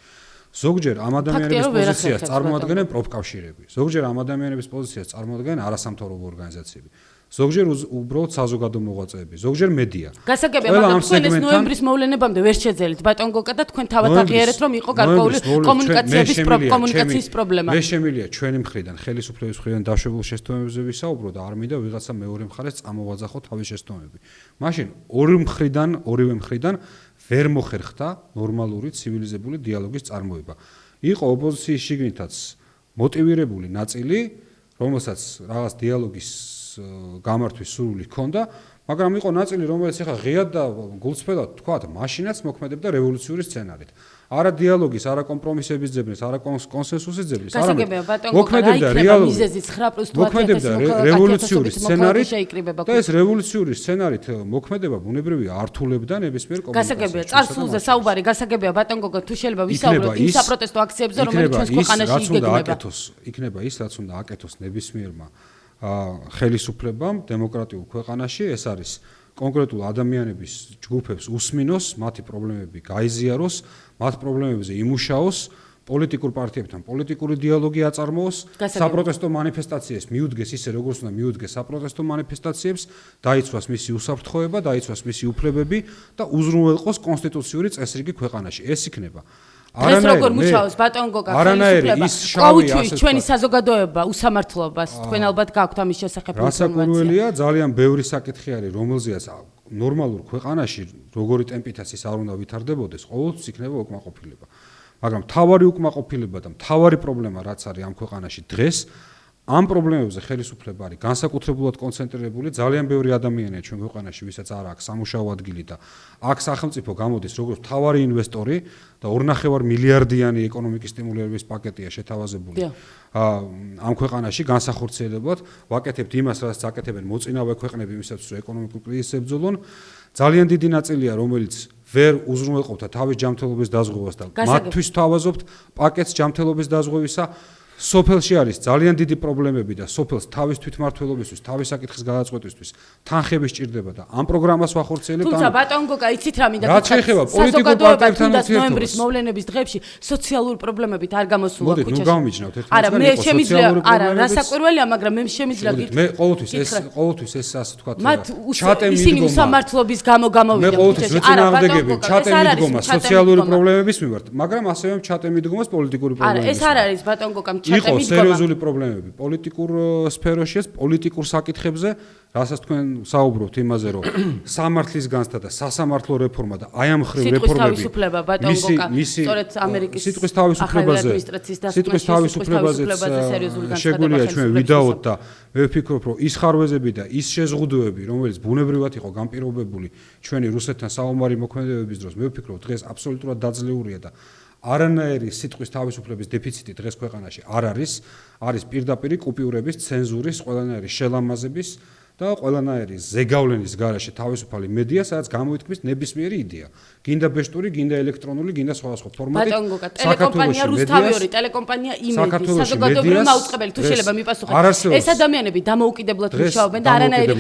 ზოგჯერ ამ ადამიანების პოზიციას წარმოადგენენ პროფკავშირები, ზოგჯერ ამ ადამიანების პოზიციას წარმოადგენენ არასამთავრობო ორგანიზაციები, ზოგჯერ უბრალოდ საზოგადო მოღვაწეები, ზოგჯერ მედია. გასაგებია, მაგრამ თქვენ ეს ნოემბრის მოვლენებამდე ვერ შეძელით, ბატონ გოგა და თქვენ თავად აღიარეთ, რომ იყო გარკვეული კომუნიკაციის პრობლემა. მე შემიძლია ჩვენი მხრიდან, ხელისუფლების მხრიდან დაშვებულ შეცდომებზე ვისაუბრო და არ მინდა ვიღაცა მეორე მხარეს წამოვაძახო თავის შეცდომები. მაშინ ორივე მხრიდან ვერ მოხერხდა ნორმალური ცივილიზებული დიალოგის წარმოება. იყო ოპოზიციის შიგნითაც მოტივირებული ნაწილი, რომელსაც რაღაც დიალოგის გამართვის სურვილი ჰქონდა, მაგრამ იყო ნაწილი, რომელიც ახლა ღიად და გულწრფელად თქვათ, მაშინაც მოქმედებდა რევოლუციური სცენარით. არა დიალოგის, არა კომპრომისების ძებნის, არა კონსენსუსის ძებნის, არამედ მოქმედებდა რეალური მიზეზი 9 პლუს 10 რევოლუციური სცენარით და ეს რევოლუციური სცენარით მოქმედება ბუნებრივია ართულებდა ნებისმიერ კომუნიკაციას. გასაგებია, წარსულზე საუბარი, გასაგებია ბატონ გოგა, თუ შეიძლება ვისაუბროთ იმ საპროტესტო აქციებზე, რომელიც ჩვენს ქვეყანაში იგეგმება. იქნება ის, რაც უნდა აკეთოს ნებისმიერმა ხელისუფლებამ დემოკრატიულ ქვეყანაში, ეს არის კონკრეტულ ადამიანების ჯგუფებს უსმინოს, მათი პრობლემები გაიზიაროს, მათ პრობლემებზე იმუშაოს, პოლიტიკურ პარტიებთან პოლიტიკური დიალოგი აწარმოოს, საპროტესტო მანიფესტაციებს მიუდგეს ისე როგორც უნდა მიუდგეს საპროტესტო მანიფესტაციებს, დაიცვას მისი უსაფრთხოება, დაიცვას მისი უფლებები და უზრუნველყოს კონსტიტუციური წესრიგი ქვეყანაში. ეს იქნება ეს როგორ მუშაობს ბატონ გოგა ხელისუფლება ყოველთვის ჩვენი საზოგადოება უსამართლობას თქვენ ალბათ გაქვთ ამის შესახებ ინფორმაცია. რასაკურველია, ძალიან ბევრი საკითხი არის, რომელზეაც ნორმალურ ქვეყანაში როგორი ტემპითაც ის არ უნდა ვითარდებოდეს, ყოველთვის იქნება უკმაყოფილება. მაგრამ მთავარი უკმაყოფილება და მთავარი პრობლემა რაც არის ამ ქვეყანაში დღეს, ამ პრობლემებზე ხელისუფლება არის განსაკუთრებულად კონცენტრირებული, ძალიან ბევრი ადამიანია ჩვენ ქვეყანაში, ვისაც არ აქვს სამუშაო ადგილი და აქ სახელმწიფო გამოდის როგორც მთავარი ინვესტორი და 2.5 მილიარდიანი ეკონომიკის სტიმულირების პაკეტია შეთავაზებული. ამ ქვეყანაში განსახორციელებლად ვაკეთებთ იმას, რაც აკეთებენ მოწინავე ქვეყნები, იმისათვის რომ ეკონომიკურ კრიზისს ებრძოლონ. ძალიან დიდი ნაწილია, რომელიც ვერ უზრუნველყოფდა თავის ჯანმრთელობის დაზღვევას და მათთვის თავაზობთ პაკეტს ჯანმრთელობის დაზღვევისა. სოფელში არის ძალიან დიდი პრობლემები და სოფელს თავის თვითმმართველობისთვის, თავის საკითხის გადაწყვეტისთვის თანხები სჭირდება და ამ პროგრამას ვახორციელებთ. თუმცა ბატონ გოგა, იცით რა მინდა გითხრათ, საზოგადოებასთან ნოემბრის მოვლენების დღეებში სოციალური პრობლემებით არ გამოსულა ქუჩაში. მოდით, ნუ გამიჯნავთ ერთმანეთს. არა, მე შემიძლია, არა, რასაკვირველია, მაგრამ მე შემიძლია გითხრათ. მე ყოველთვის ეს ასე თქვა, ჩატემი ისინი უსამართლობის გამო გამოვიდნენ ქუჩაში. არა, ბატონ გოგა, ჩატემი დგომა სოციალური პრობლემების მიმართ, მაგრამ ასევე ჩატემი დგომა პოლიტიკური პრობლემების. არა, ეს არ არის ბატონ გოგა, იყო სერიოზული პრობლემები პოლიტიკურ სფეროშიც, პოლიტიკურ საკითხებზე, რასაც თქვენ საუბრობთ იმაზე, რომ სამართლის განცდა და სასამართლო რეფორმა და აი ამ ხრივ რეფორმები სწორედ ამერიკის სიტყვის თავისუფლებაზე შეგვიძლია ჩვენ ვიდაოთ და მე ვფიქრობ, რომ ის ხარვეზები და ის შეზღუდვები, რომელიც ბუნებრივად იყო განპირობებული ჩვენი რუსეთთან საომარი მოქმედებების დროს, მე ვფიქრობ, დღეს აბსოლუტურად დაძლეულია და არანაირი სიტყვის თავისუფლების დეფიციტი დღეს ქვეყანაში არ არის პირდაპირი კუპიურების, ცენზურის, ყველანაირი შელამაზების და ყველანაირი ზეგავლენის გარეშე თავისუფალი მედია, სადაც გამოითქმის ნებისმიერი იდეა. გინდა ბეშტური, გინდა ელექტრონული, გინდა სხვადასხვა ფორმატით. ბატონო, ტელეკომპანია რუსთავიორი, ტელეკომპანია იმედი, საზოგადოებრივი მაუწყებელი, თუ შეიძლება მიპასუხოთ. ეს ადამიანები დამოუკიდებლად მუშაობენ და არანაირი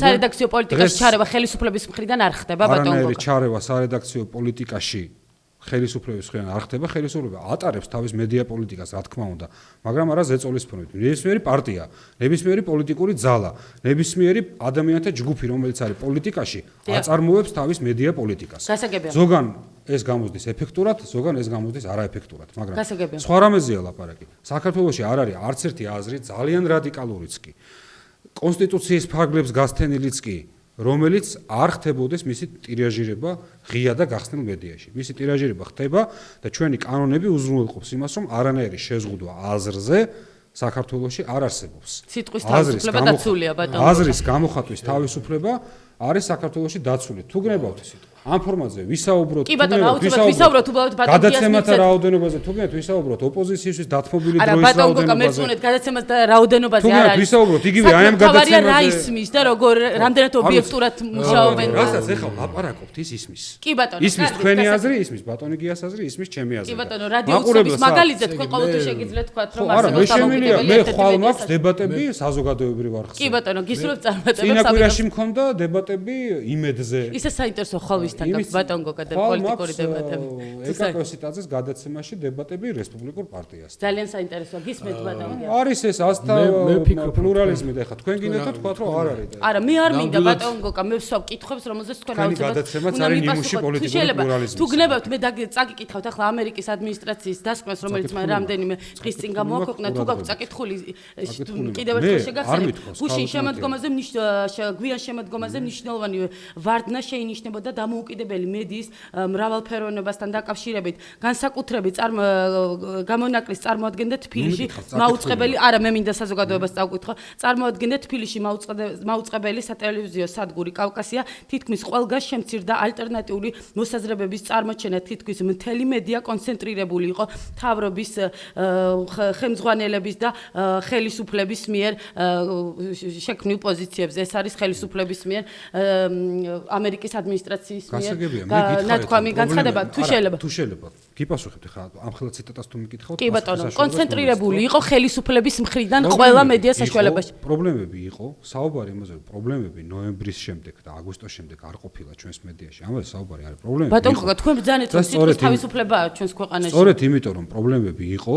სარედაქციო პოლიტიკაში ჩარევა ხელისუფლების მხრიდან არ ხდება, ბატონო. არანაირი ჩარევა სარედაქციო პოლიტიკაში ხელისუფლების მხრიდან არ ხდება, ხელისუფლება ატარებს თავის მედია პოლიტიკას, რა თქმა უნდა, მაგრამ არა ზეწოლის ფორმით. ნებისმიერი პარტია, ნებისმიერი პოლიტიკური ძალა, ნებისმიერი ადამიანთა ჯგუფი, რომელიც არის პოლიტიკაში, აწარმოებს თავის მედია პოლიტიკას. ზოგან ეს გამოსდის ეფექტურად, ზოგან ეს გამოსდის არაეფექტურად, მაგრამ სხვა რამეზეა ლაპარაკი. საქართველოში არ არის არც ერთი აზრი, ძალიან რადიკალურიც კი, კონსტიტუციის ფარგლებს გასცენილიც კი, რომელიც არ ხდებოდეს მისი ტირაჟირება ღია და გახსნილ მედიაში. მისი ტირაჟირება ხდება და ჩვენი კანონები უზრუნველყოფს იმას, რომ არანაირი შეზღუდვა აზრზე საქართველოში არ არსებობს. სიტყვის თავისუფლება დაცულია, ბატონო. აზრის გამოხატვის თავისუფლება არის საქართველოში დაცული. თუ გნებავთ ამ ფორმატზე ვისაუბროთ, ვისაუბროთ უბრალოდ ბატონო გადაცემათა რაოდენობაზე, თუ გინდათ ვისაუბროთ ოპოზიციისთვის დათმობილი დროის რაოდენობაზე. არა, ბატონო, მერწმუნეთ, გადაცემას და რაოდენობაზე არ არის. თუ ვისაუბროთ იგივე აი ამ გადაცემაზე. რა ისმის და როგორ რამდენად ობიექტურად მუშაობენ. რასაც ეხლა ლაპარაკობთ, ისმის. კი ბატონო, ისმის თქვენი აზრი, ისმის ბატონი გიას აზრი, ისმის ჩემი აზრი. კი ბატონო, რადიოუსების მაგალითზე თქვენ ყოველთვის შეგიძლიათ თქვათ, რომ არსებობს დამოუკიდებელი მე ხვალ მაქვს დებატები საზოგადოებრივ არხზე. კი ბატონო, გისურვებთ წარმატებას. წინა კვირაში მქონდა დებატები იმედზე. ისე საინტერესო ხვალვისთან გაქვს ბატონო პოლიტიკური დებატები. ეკაკოსიტაძის გადაცემაში დებატები რესპუბლიკურ პარტიასთან. ძალიან საინტერესოა, გისმენთ ბატონო. არის ეს ასთა პლურალიზმი და ეხლა თქვენ გინდათ თქვათ რომ არ არის. არა, მე არ მინდა ბატონო გოკა, მე ვსვამ კითხვებს, რომელზეც თქვენ აუცილებლად უნდა მიპასუხოთ. თუ გნებავთ, მე წაკითხავთ ახლა ამერიკის ადმინისტრაციის დასკვნას, რომელიც მან რამდენიმე დღის წინ გამოაქვეყნა, თუ გაქვთ წაკითხული კიდევ ერთხელ შეგახსენებთ. გუშინ შემოდგომაზე გვიან შემოდგომაზე მნიშვნელოვანი ვარდნა შეინიშნებოდა დამოუკიდებელი მედიის მრავალფეროვნებასთან დაკავშირებით, განსაკუთრებით გამონაკლის წარმოადგენდა თბილისში მაუწყებელი, არა მე მინდა საზოგადოებას წავკითხო, წარმოადგენდა თბილისში მაუწყებელი სატელევიზიო სადგური კავკასია, თითქმის ყველგან შემცირდა ალტერნატიული მოსაზრებების წარმოჩენა, თითქმის მთელი მედია კონცენტრირებული იყო მთავრობის, ხელმძღვანელების და ხელისუფლების მიერ შექმნილ პოზიციებზე. ეს არის ხელისუფლების მიერ ამერიკის ადმინისტრაციის მიერ ნათქვამი განცხადება თუ შეიძლება გიპასუხებთ ხა ამ ხელა ციტატას თუ მიკითხავთ კი ბატონო კონცენტრირებული იყო ხელისუფლების მხრიდან ყველა მედია საშუალებაში პრობლემები იყო საუბარი იმაზე რომ პრობლემები ნოემბრის შემდეგ და აგვისტოს შემდეგ არ ყოფილა ჩვენს მედიაში ამაზე საუბარი არის პრობლემები ბატონო თქვენ ბრძანეთ რომ სიტყვის თავისუფლებაა ჩვენს ქვეყანაში სწორედ იმიტომ რომ პრობლემები იყო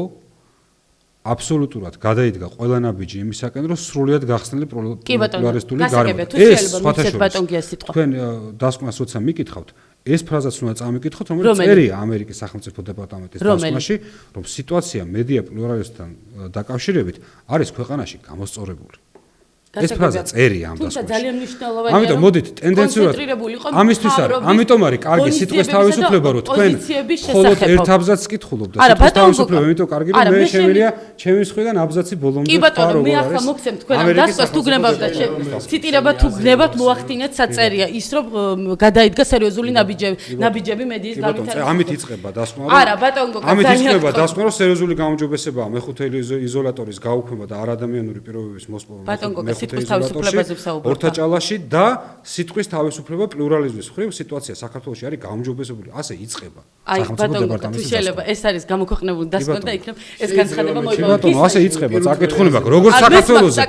აბსოლუტურად გადაიდგა ყველა ნაბიჯი იმისაკენ რომ სრულიად გახსნილი პლურალისტული გარემო ეს სხვათაშორის თქვენ დასკვნას როცა მიკითხავთ ეს ფრაზაც უნდა წამიკითხოთ, რომელიც წერია ამერიკის სახელმწიფო დეპარტამენტის დასკვნაში, რომ სიტუაცია მედია პლურალიზმთან დაკავშირებით არის ქვეყანაში გამოსწორებული. ეს ფრაზა წერია ამ დასკვნაში. ძალიან მნიშვნელოვანია. ამიტომ მოდით ტენდენციურად ამისთვის არის, ამიტომ არის კარგი სიტყვის თავისუფლება, რომ თქვენ მხოლოდ ერთ აბზაცს კითხულობთ და სიტყვის თავისუფლება, იმიტომ კარგი რომ მე შემიძლია ჩემი მხრიდან აბზაცი ბოლომდე კი ბატონო, მე ახლა მოგცემ თქვენ ამ დასკვნას თუ გნებავთ და ციტირება თუ გნებავთ მოახდინეთ საწერია ის რომ გადაიდგა სერიოზული ნაბიჯები მედიის განვითარებაში. ამით იწყება დასკვნა. არა ბატონო, ამით იწყება დასკვნა, რომ სერიოზული გაუმჯობესებაა მეხუთე იზოლატორის გაუქმება და არადამიანური პირობების მოსპოვება. სიტყვის თავისუფლებაზე ვსაუბრობ. ორთაჭალაში და სიტყვის თავისუფლება პლურალიზმის მხრივ სიტუაცია საქართველოში არის გაუმჯობესებული. ასე იწყება. აი ბატონო, თუ შეიძლება ეს არის გამოქვეყნებული დასკვნა და იქნებ ეს განცხადება მოიყვება. ბატონო, ასე იწყება წაკითხულება, როგორც საქართველოში.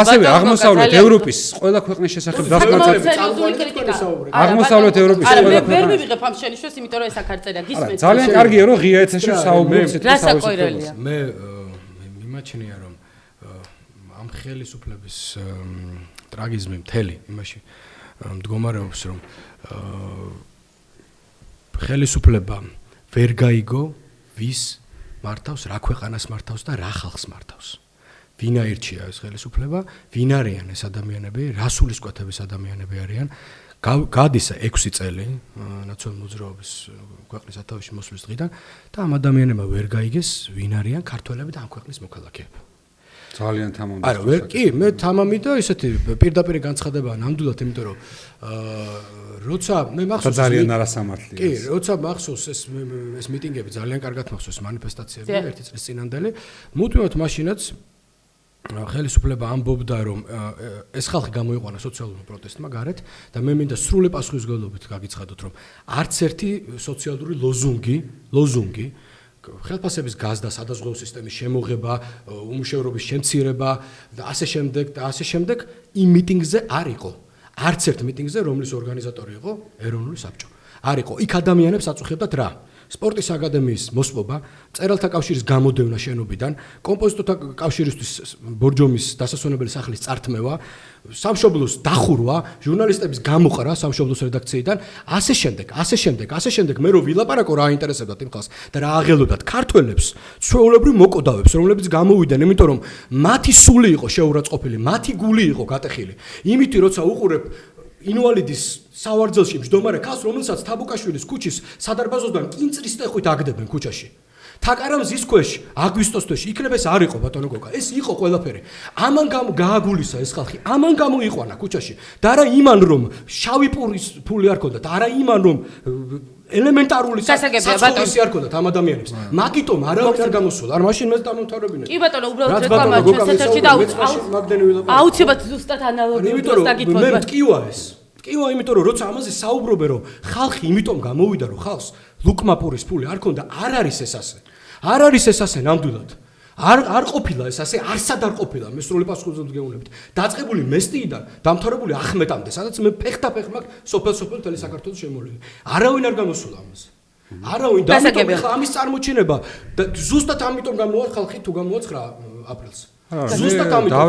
ასევე აღმოსავლეთ ევროპის ყველა ქვეყნის შესახებ დასკვნა. აღმოსავლეთ ევროპის ყველა ქვეყნის. ვერ მივიღებ ამ შენიშვნას, იმიტომ რომ ეს აქ არ წერია. გისმენთ. ძალიან კარგია რომ ღია ეთერში ვსაუბრობთ სიტყვის თავისუფლებას. მე მიმაჩნია რომ ამ ხელისუფლების ტრაგიზმი მთელი იმაში მდგომარეობს რომ ხელისუფლება ვერ გაიგო ვის მართავს, რა ქვეყანას მართავს და რა ხალხს მართავს. ვინ აირჩია ეს ხელისუფლება, ვინ არიან ეს ადამიანები, რა სულისკვეთების ადამიანები არიან. გადის 6 წელი ნაციონალური მოძრაობის ქვეყნის სათავეში მოსვლის დღიდან და ამ ადამიანებმა ვერ გაიგეს ვინ არიან ქართველები და ამ ქვეყნის მოქალაქეები. ძალიან თამამი. არა, კი, მე თამამი და ისეთი პირდაპირ განცხადებაა ნამდვილად, იმიტომ რომ როცა მე მახსოვს ძალიან არასამართლია. კი, როცა მახსოვს ეს მიტინგები ძალიან კარგად მახსოვს მანიფესტაციები ერთი წლის წინანდელი, მუდმივად მაშინაც ხელისუფლება ამბობდა რომ ეს ხალხი გამოიყვანა სოციალურ პროტესტმა გარეთ და მე მინდა სრული პასუხისმგებლობით გაგიცხადოთ რომ არც ერთი სოციალური ლოზუნგი ხელფასების გაზდა, სადაზღვევო სისტემის შემოღება, უმუშევრობის შემცირება და ასე შემდეგ იმ მიტინგზე არ იყო. არც ერთ მიტინგზე, რომლის ორგანიზატორი იყო ეროვნული საბჭო. არ იყო. იქ ადამიანებს აწუხებდათ რა? სპორტის აკადემიის მოსპობა, მწერალთა კავშირის გამოდევნა შენობიდან, კომპოზიტორთა კავშირისთვის ბორჯომის დასასვენებელი სახლის წართმევა, სამშობლოს დახურვა, ჟურნალისტების გამოყრა სამშობლოს რედაქციიდან, ასე შემდეგ, მე რო ვილაპარაკო რა აინტერესებდათ იმ ხალხს და რა აღელოდათ ქართველებს, ჩვეულებრივ მოკოდავებს, რომლებიც გამოვიდნენ, იმიტომ რომ მათი სული იყო შეურაცხყოფილი, მათი გული იყო გატეხილი. იმითი როცა უყურებ ინვალიდის სავარძელში მჯდომარე ქალს, რომელსაც თაბუკაშვილის ქუჩის სადარბაზოდან კინწრის ტეხვით აგდებენ ქუჩაში. თაკარამზის ქვეშ, აგვისტოს თვეში, იქნებ ეს არ იყო ბატონო გოგა, ეს იყო ყველაფერი. ამან გააგულისა ეს ხალხი, ამან გამოიყვანა ქუჩაში და არა იმან რომ შავი ფული არ ქონდათ, არა იმან რომ ელემენტარული საცხოვრისი არ ქონდათ ამ ადამიანებს. მაგიტომ არავინ არ გამოსულა, არ მაშინ მე დამთავრებინე. კი ბატონო, უბრალოდ რეკლამა ჩვენს ეთერში და აუცილებლად ზუსტად ანალოგიურად დაგითხოვოთ. მე მტკივა ეს. მტკივა იმიტომ რომ როცა ამაზე საუბრობენ რომ ხალხი იმიტომ გამოვიდა რომ ხალხს ლუკმაპურის ფული არ ქონდა, არ არის ეს ასე. არ არის ეს ასე ნამდვილად. არ ყოფილა ეს ასე, არსად არ ყოფილა მე სრული პასუხისმგებლობით გეუბნებით. დაწყებული მესტიიდან დამთავრებული ახმეტამდე, სადაც მე ფეხ-ფეხ მაგ სოფელ თელი საქართველოს შემოვლილი. არავინ არ გამოსულა ამაზე. არავინ და ამიტომ ამის წარმოჩინება და ზუსტად ამიტომ გამოვა ხალხი თუ გამოვა 9 აპრილს. ზუსტად ამიტომ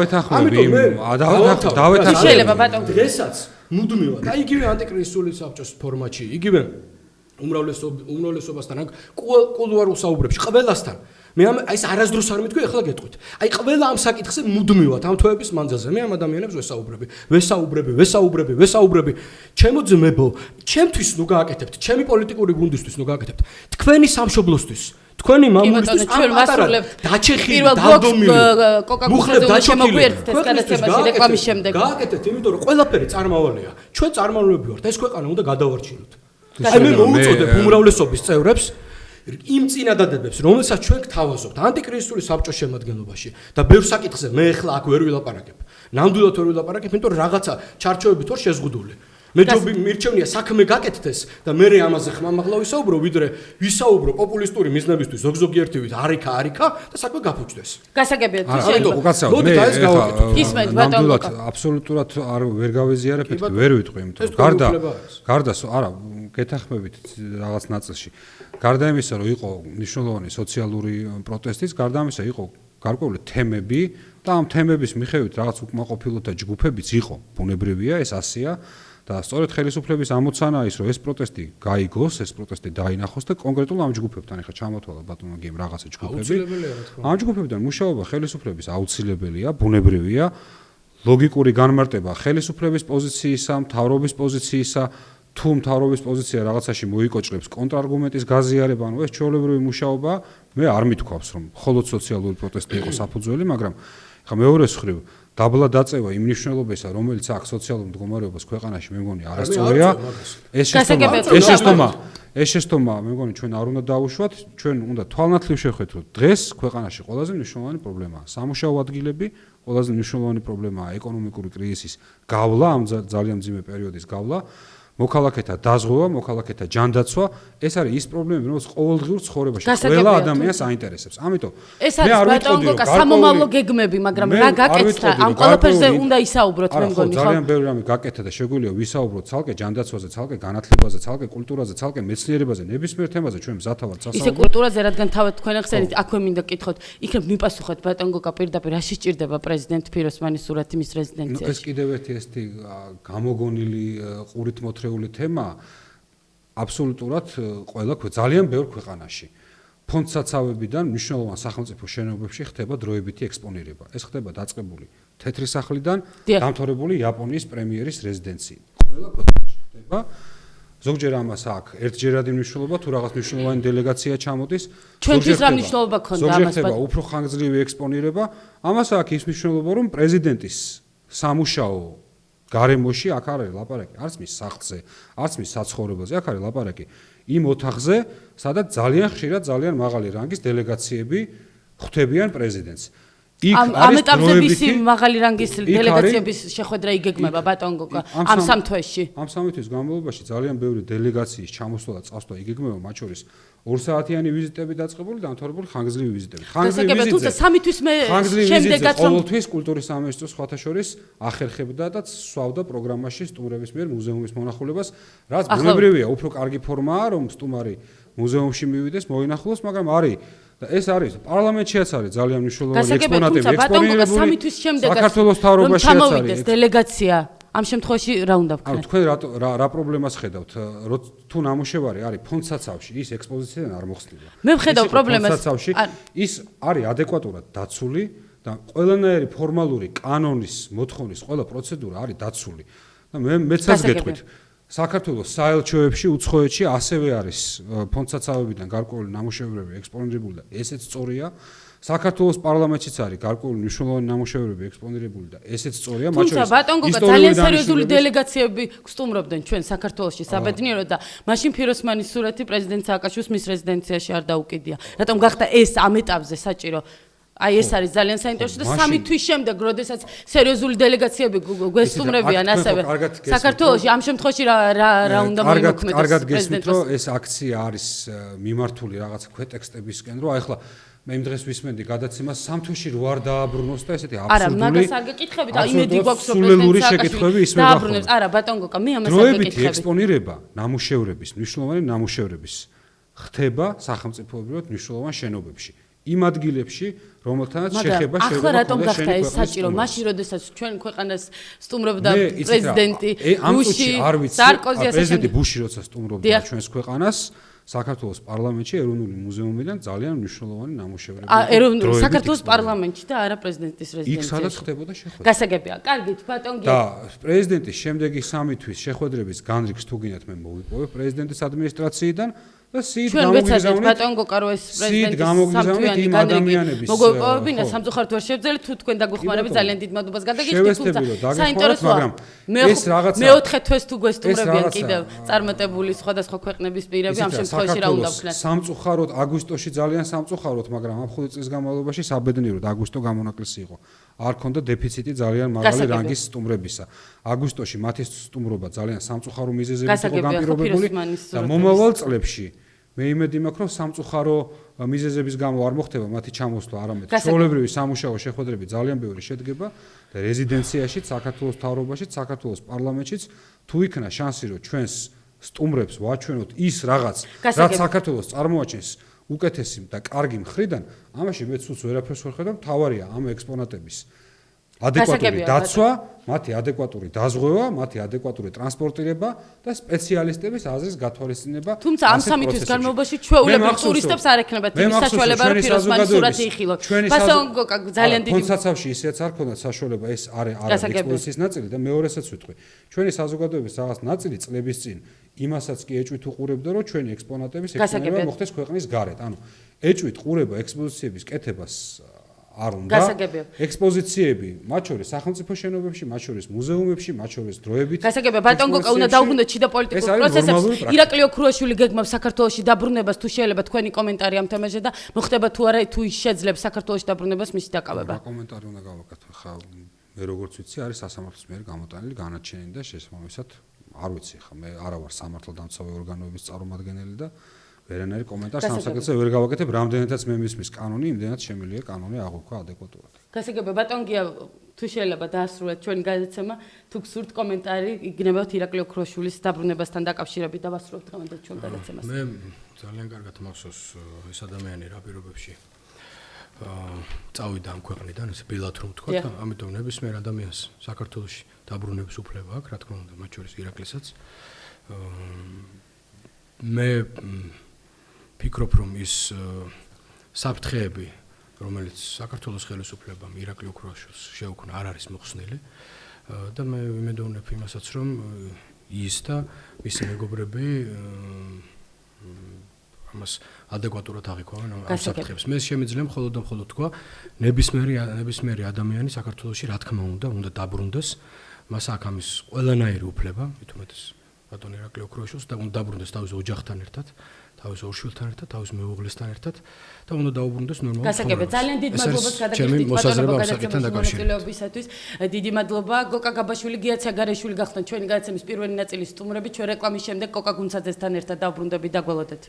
შეიძლება ბატონო დღესაც მუდმივად და იგივე ანტიკრიზისული საბჭოს ფორმატში, იგივე უმრავლესობასთან, კულუარულ საუბრებში, ყველასთან. მე აი ეს არასდროს არ მეთქვი, ახლა გეტყვით. აი ყველა ამ საკითხზე მუდმივად ამ თვეების მანძილზე მე ამ ადამიანებს ვესაუბრები. ჩემო ძმებო, ჩემთვის ნუ გააკეთებთ, ჩემი პოლიტიკური გუნდისთვის ნუ გააკეთებთ. თქვენი სამშობლოსთვის თქვენი მამულისთვის ჩვენ ვასრულებთ დაჩეხილი დადომილი კოკაკულაზე შემოგვიერთეთ ეს გადაცემაში რეკლამის შემდეგ გააკეთეთ იმიტომ რომ ყველაფერი წარმავალია ჩვენ წარმავლები ვართ ეს ქვეყანა უნდა გადავარჩინოთ აი მე მოუწოდებ უმრავლესობის წევრებს იმ წინადადებებს რომელსაც ჩვენ გთავაზობთ ანტიკრიზისული საბჭოს შემადგენლობაში და ბევრ საკითხზე მე ახლა აქ ვერ ვილაპარაკებ ნამდვილად ვერ ვილაპარაკებ იმიტომ რომ რაღაცა ჩარჩოებით ვარ შეზღუდული მე ჯობი მირჩევნია საქმე გაკეთდეს და მე ამაზე ხმამაღლა ვისაუბრო ვიდრე ვისაუბრო პოპულისტური მიზნებისთვის ზოგიერთივით არიქა და საქმე გაფუჭდეს. გასაგებია თუ შეიძლება. გისმენთ ბატონო. აბსოლუტურად არ ვერ გავეზიარებ, ვერ ვიტყვი, იმიტომ რომ გარდა არა, გეთახმებით რაღაც ნაწილში. გარდა იმისა, რომ იყო მნიშვნელოვანი სოციალური პროტესტიც, გარდა ამისა იყო გარკვეული თემები და ამ თემების მიხედვით რაღაც უკმაყოფილოთა ჯგუფებიც იყო. ბუნებრივია, ეს ასია. და სწორედ ხელისუფლების ამოცანა ის რომ ეს პროტესტი გაიგოს, ეს პროტესტი დაინახოს და კონკრეტულ ამ ჯგუფებთან ახლა ჩამოთვალა ბატონო გემ რაღაცა ჯგუფები. ამ ჯგუფებთან მუშაობა ხელისუფლების აუცილებელია, ბუნებრივია, ლოგიკური განმარტება ხელისუფლების პოზიციისა, მთავრობის პოზიციისა, თუ მთავრობის პოზიცია რაღაცაში მოიკოჭრებს კონტრარგუმენტის გაზიარება, ანუ ეს ჩვეულებრივი მუშაობა, მე არ მithქვავს რომ მხოლოდ სოციალური პროტესტი იყო საფუძველი, მაგრამ ხა მეორეს მხრივ დაბლა დაწევა იმ მნიშვნელობისა, რომელიც აქ სოციალურ მდგომარეობას ქვეყანაში მე მგონი არასწორია. ეს შეცდომა მე მგონი ჩვენ არ უნდა დავუშვათ, ჩვენ უნდა თვალნათლივ შევხედოთ, რომ დღეს ქვეყანაში ყველაზე მნიშვნელოვანი პრობლემაა სამუშაო ადგილები, ყველაზე მნიშვნელოვანი პრობლემაა ეკონომიკური კრიზისის გავლა, ამ ძალიან მძიმე პერიოდის გავლა. მოქალაქეთა დაზღვევა, მოქალაქეთა ჯანდაცვა, ეს არის ის პრობლემები, რომელიც ყოველდღიურ ცხოვრებაში ყველა ადამიანს აინტერესებს. ამიტომ მე არ ვიტყოდი, რომ სამომავლო გეგმები, მაგრამ რა გაკეთდა, ამ ყველაფერზე უნდა ისაუბროთ მე მგონი, ხო? ძალიან ბევრი რამე გაკეთდა და შეგვიძლია ვისაუბროთ ცალკე ჯანდაცვაზე, ცალკე განათლებაზე, ცალკე კულტურაზე, ცალკე მეცნიერებაზე, ნებისმიერ თემაზე ჩვენ მზათა ვართ სასაუბრო. ისე კულტურაზე, რადგან თავად თქვენ ახსენეთ, აქვე მინდა გკითხოთ, იქნებ მიპასუხოთ ბატონ გოგა პირდაპირ, რაში სჭირდება პრეზიდენტ ფიროსმანის სურათი მის რეზიდენციაში? ეს კიდევ ერთი ესეთი გამოგონილი ყურით მოთრე თემა აბსოლუტურად ყველა ძალიან ბევრ ქვეყანაში. ფონდსაცავებიდან მნიშვნელოვან სახელმწიფო შენობებში ხდება დროებითი ექსპონირება. ეს ხდება დაწყებული თეთრი სახლიდან დამთავრებული იაპონიის პრემიერის რეზიდენციით. ყველა ქვეყანაში ხდება ზოგჯერ ამას აქვს ერთჯერადი მნიშვნელობა, თუ რაღაც მნიშვნელოვანი დელეგაცია ჩამოდის. ჩვენთვის რა მნიშვნელობა ქონდა ამას? ზოგჯერ ხდება უფრო ხანგრძლივი ექსპონირება. ამას აქვს ის მნიშვნელობა, რომ პრეზიდენტის სამუშაო გარემოში აქ არის ლაპარაკი, არც მის სახლზე, არც მის საცხოვრებელზე, აქ არის ლაპარაკი იმ ოთახზე, სადაც ძალიან ხშირად ძალიან მაღალი რანგის დელეგაციები ხვდებიან პრეზიდენტს. ამ ეტაპზე მისი მაღალი რანგის დელეგაციების შეხვედრა იგეგმება ბატონ გოგა ამ სამ თვეში. ამ სამი თვის განმავლობაში ძალიან ბევრი დელეგაციის ჩამოსვლა და წასვლა იგეგმება, მათ შორის 2 საათიანი ვიზიტები დაწყებული და დამთავრებული ხანგრძლივი ვიზიტები. ხანგრძლივი ვიზიტები, თუმცა სამი თვის შემდეგაც ყოველთვის კულტურის სამინისტროს სხვათა შორის ახერხებდა და სწავდა პროგრამაში სტუმრების მიერ მუზეუმის მონახულებას, რაც ბუნებრივია, უფრო კარგი ფორმაა, რომ სტუმარი მუზეუმში მივიდეს, მოინახულოს, მაგრამ არის და ეს არის პარლამენტშიაც არის ძალიან მნიშვნელოვანი ექსპონატები, ექსპონირებული საქართველოს თავრობაშიაც არის დელეგაცია. ამ შემთხვევაში რა უნდა ვქნათ? თქვენ რა პრობლემას ხედავთ? თუ ნამუშევარი არის ფონდსაცავში, ის ექსპოზიციიდან არ მოხსნილა. მე ვხედავ პრობლემას. ფონდსაცავში ის არის ადეკვატურად დაცული და ყველანაირი ფორმალური კანონის მოთხოვნის ყველა პროცედურა არის დაცული. და მეცაც გეტყვით საქართველოს საელჩოებში უცხოეთში ასევე არის ფონდსაცავებიდან გარკვეული ნამუშევრები ექსპონირებული და ესეც სწორია. საქართველოს პარლამენტშიც არის გარკვეული მნიშვნელოვანი ნამუშევრები ექსპონირებული და ესეც სწორია. მათ შორის ბატონ გოგა ძალიან სერიოზული დელეგაციები გსტუმრობდნენ ჩვენ საქართველოში საბედნიეროდ და მაშინ ფიროსმანის სურათი პრეზიდენტ სააკაშვილის მის რეზიდენციაში არ დაუკიდია. რატომ გახდა ეს ამ ეტაპზე საჭირო? აი ეს არის ძალიან საინტერესო და სამი თვის შემდეგ, როდესაც სერიოზული დელეგაციები გვესტუმრებიან ასევე საქართველოში, ამ შემთხვევაში რა უნდა მოიმოქმედოს? კარგად გესმით, რომ ეს აქცია არის მიმართული რაღაც ქვეტექსტებისკენ, რომ აი ახლა მე იმ დღეს ვისმენდი გადაცემას სამ თვეში რო არ დააბრუნოს და ესეთი აბსურდული. არა, მაგას არ გეკითხებით, იმედი გვაქვს რომ პრეზიდენტი შეკითხვები ისმე დააბრუნებს. არა, ბატონ გოგა, მე ამას არ გეკითხები. დროებითი ექსპონირება ნამუშევრების, მნიშვნელოვანი ნამუშევრების ხდება სახელმწიფოებრივად მნიშვნელოვან შენობებში. იმ ადგილებში, რომელთანაც შეხება შეიძლება ახლა რატომ გახდა ეს საჭირო? მაშინ, როდესაც ჩვენ ქვეყანას სტუმრობდა პრეზიდენტი ბუში, სარკოზი, პრეზიდენტი ბუში როცა სტუმრობდა ჩვენს ქვეყანას, საქართველოს პარლამენტში ეროვნული მუზეუმიდან ძალიან მნიშვნელოვანი ნამუშევრები. საქართველოს პარლამენტში და არა პრეზიდენტის რეზიდენციაში. იქ სადაც ხდებოდა შეხვედრა. გასაგებია. კარგით, ბატონ გია. და პრეზიდენტის შემდეგი სამი თვის შეხვედრების განრიგს თუ გინდათ მე მოვიპოვებ პრეზიდენტის ადმინისტრაციიდან და სიდ გამოგიზავნით ბატონ გოგა რო ეს პრეზიდენტის სამთვიანი განრიგი მოგოპოვებინა სამწუხაროდ ვერ შევძელით თუ თქვენ დაგვეხმარებით ძალიან დიდ მადლობას გადაგიხდით თუმცა საინტერესოა ეს რაღაცა მეოთხე თვეს თუ გვესტუმრებიან კიდევ წარმატებული სხვადასხვა ქვეყნების პირები ამ შემთხვევაში რა უნდა ვქნათ სამწუხაროდ აგვისტოში ძალიან სამწუხაროდ მაგრამ ამ 5 წლის განმავლობაში საბედნიეროდ აგვისტო გამონაკლისი იყო არ ქონდა დეფიციტი ძალიან მაღალი რანგის სტუმრებისა აგვისტოში მათი სტუმრობა ძალიან სამწუხარო მიზეზებით იყო განპირობებული და მომავალ წლებში მე იმედი მაქვს რომ სამწუხარო მიზეზების გამო არ მოხდება მათი ჩამოსვლა არამედ ჩვეულებრივი სამუშაო შეხვედრები ძალიან ბევრი შედგება და რეზიდენციაში საქართველოს მთავრობაშიც საქართველოს პარლამენტშიც თუ იქნა შანსი რომ ჩვენს სტუმრებს ვაჩვენოთ ის რაღაც რაც საქართველოს წარმოაჩენს უკეთესი და კარგი მხრიდან ამაში მე ცუც ვერაფერს ვერ ხედავ თავარია ამ ექსპონატების ადეკვატური დაცვა, მათი ადეკვატური დაზღვევა, მათი ადეკვატური ტრანსპორტირება და სპეციალისტების აზრის გათვალისწინება. თუმცა ამ სამი თვის განმავლობაში ჩვეულებრივ ტურისტებს არ ექნებათ იმის საშუალება, რომ ფიროსმანის სურათი იხილოთ. ბასონ გოგა ძალიან დიდი ფონდსაცავში ისეც არ ქონდათ საშუალება, ეს არის ექსპოზიციის ნაწილი და მეორესაც ვიტყვი. ჩვენი საზოგადოების რაღაც ნაწილი წლების წინ იმასაც კი ეჭვით უყურებდა, რომ ჩვენი ექსპონატების ექსპონირება მოხდეს ქვეყნის გარეთ. ანუ ეჭვით ყურება ექსპოზიციების კეთებას არ უნდა ექსპოზიციები მათ შორის სახელმწიფო შენობებში, მათ შორის მუზეუმებში, მათ შორის დროებით. გასაგებია, ბატონ გოგა უნდა დაუბრუნდეთ შიდა პოლიტიკურ პროცესებს. ირაკლი ოქრუაშვილი გეგმავს საქართველოში დაბრუნებას, თუ შეიძლება თქვენი კომენტარი ამ თემაზე და მოხდება თუ არა, თუ ის შეძლებს საქართველოში დაბრუნებას მისი დაკავება. რა კომენტარი უნდა გავაკეთო? ხა მე როგორც ვიცი, არის სასამართლოს მიერ გამოტანილი განაჩენი და შესაბამისად არ ვიცი ხა მე არა ვარ სამართალდამცავი ორგანოების წარმომადგენელი და ვერანაირი კომენტარს ამ საკითხზე ვერ გავაკეთებ, რამდენადაც მე მისმის კანონი, იმდენად შემიძლია კანონი აღვიქვა ადეკვატურად. გასაგებია, ბატონ გია, თუ შეიძლება დაასრულოთ ჩვენი გადაცემა, თუ გსურთ კომენტარი, იგნებავთ ირაკლი ოქროაშვილის დაბრუნებასთან დაკავშირებით და ვასრულებთ დღევანდელ ჩვენ გადაცემას. მე ძალიან კარგად მახსოვს ეს ადამიანი რა პირობებში წავიდა ამ ქვეყნიდან, ესე ბილად რომ ვთქვა და ამიტომ ნებისმიერ ადამიანს საქართველოში დაბრუნების უფლება აქვს, რა თქმა უნდა, მათ შორის ირაკლისაც. მე ფიქრობ რომ ის საფრთხეები რომელიც საქართველოს ხელისუფლებამ ირაკლი ოქროაშვილს შეუქმნა არ არის მოხსნილი და მე ვიმედოვნებ იმასაც რომ ის და მისი მეგობრები ამას ადეკვატურად აღიქვამენ ამ საფრთხებს. მე შემიძლია მხოლოდ და მხოლოდ თქვა, ნებისმიერი ადამიანი საქართველოში რა თქმა უნდა დაბრუნდეს, მას აქ ამის ყველანაირი უფლება, მით უმეტეს ბატონ ირაკლი ოქროშვილს და უნდა დაბრუნდეს თავის ოჯახთან ერთად, თავის ორშვილთან ერთად, თავის მეუღლესთან ერთად და უნდა დაუბრუნდეს ნორმალურ ცხოვრებას. გასაგებია, ძალიან დიდი მადლობა გადაგიხდით მონაწილეობისათვის. დიდი მადლობა. გოკა გაბაშვილი, გია ცაგარეშვილი გახსნათ ჩვენი გადაცემის პირველი ნაწილის სტუმრები. ჩვენ რეკლამის შემდეგ კოკა გუნცაძესთან ერთად დავბრუნდებით, დაგველოდეთ.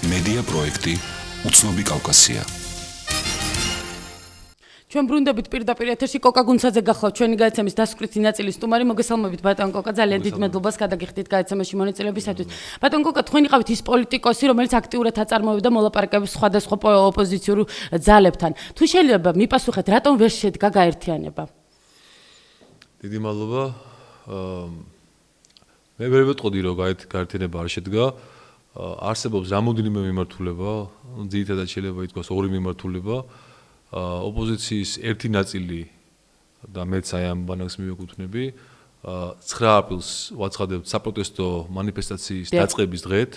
მედია პროექტი უცნობი კავკასია. ჩვენ ბრუნდებით პირდაპირ ეთერში კოკა გუნცაძე გახლავთ ჩვენი გადაცემის დასკვნითი ნაწილის სტუმარი. მოგესალმებით ბატონ კოკა, ძალიან დიდ მადლობას გადაგიხდით გადაცემაში მონაწილეობისათვის. ბატონ კოკა, თქვენ იყავით ის პოლიტიკოსი, რომელიც აქტიურად აწარმოებდა მოლაპარაკებებს სხვადასხვა ოპოზიციურ ძალებთან. თუ შეიძლება მიპასუხეთ, რატომ ვერ შედგა გაერთიანება? დიდი მადლობა. მე ვერ ვეტყოდი, რომ გაერთიანება არ შედგა. არსებობს რამოდენიმე მიმართულება, ძირითადად შეიძლება ითქვას ორი მიმართულება. ოპოზიციის ერთი ნაწილი და მეც აი ამ ბანაკს მივეკუთვნები 9 აპრილს ვაცხადებთ საპროტესტო მანიფესტაციის დაწყების დღეთ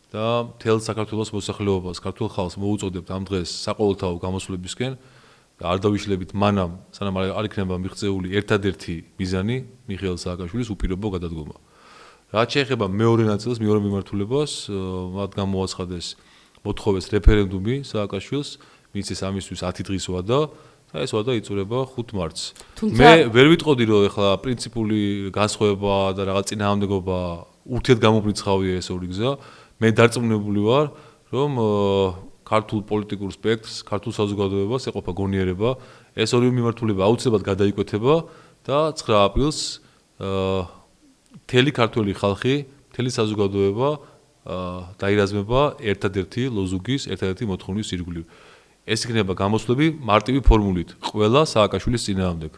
და მთელ საქართველოს მოსახლეობას, ქართულ ხალხს მოუწოდებთ ამ დღეს საყოველთაო გამოსვლებისკენ და არ დავიშლებით მანამ, სანამ არ იქნება მიღწეული ერთადერთი მიზანი მიხეილ სააკაშვილის უპირობო გადადგომა. რაც შეეხება მეორე ნაწილს, მეორე მიმართულებას, მათ გამოაცხადეს მოთხოვეს რეფერენდუმი სააკაშვილს, მისცეს ამისთვის 10 დღის ვადა და ეს ვადა იწურება 5 მარტს. მე ვერ ვიტყოდი, რომ ეხლა პრინციპული განსხვავება და რაღაც წინააღმდეგობა ურთიერთგამოფრინცხავია ეს ორი გზა. მე დარწმუნებული ვარ, რომ ქართულ პოლიტიკურ სპექტრს, ქართულ საზოგადოებას ეყოფა გონიერება, ეს ორი მიმართულება აუცილებლად გადაიკვეთება და 9 აპრილს მთელი ქართული ხალხი, მთელი საზოგადოება დაირაზმება ერთადერთი ლოზუნგის, ერთადერთი მოთხოვნის ირგვლივ. ეს იქნება გამოსვლები მარტივი ფორმულით, ყველა სააკაშვილის წინააღმდეგ,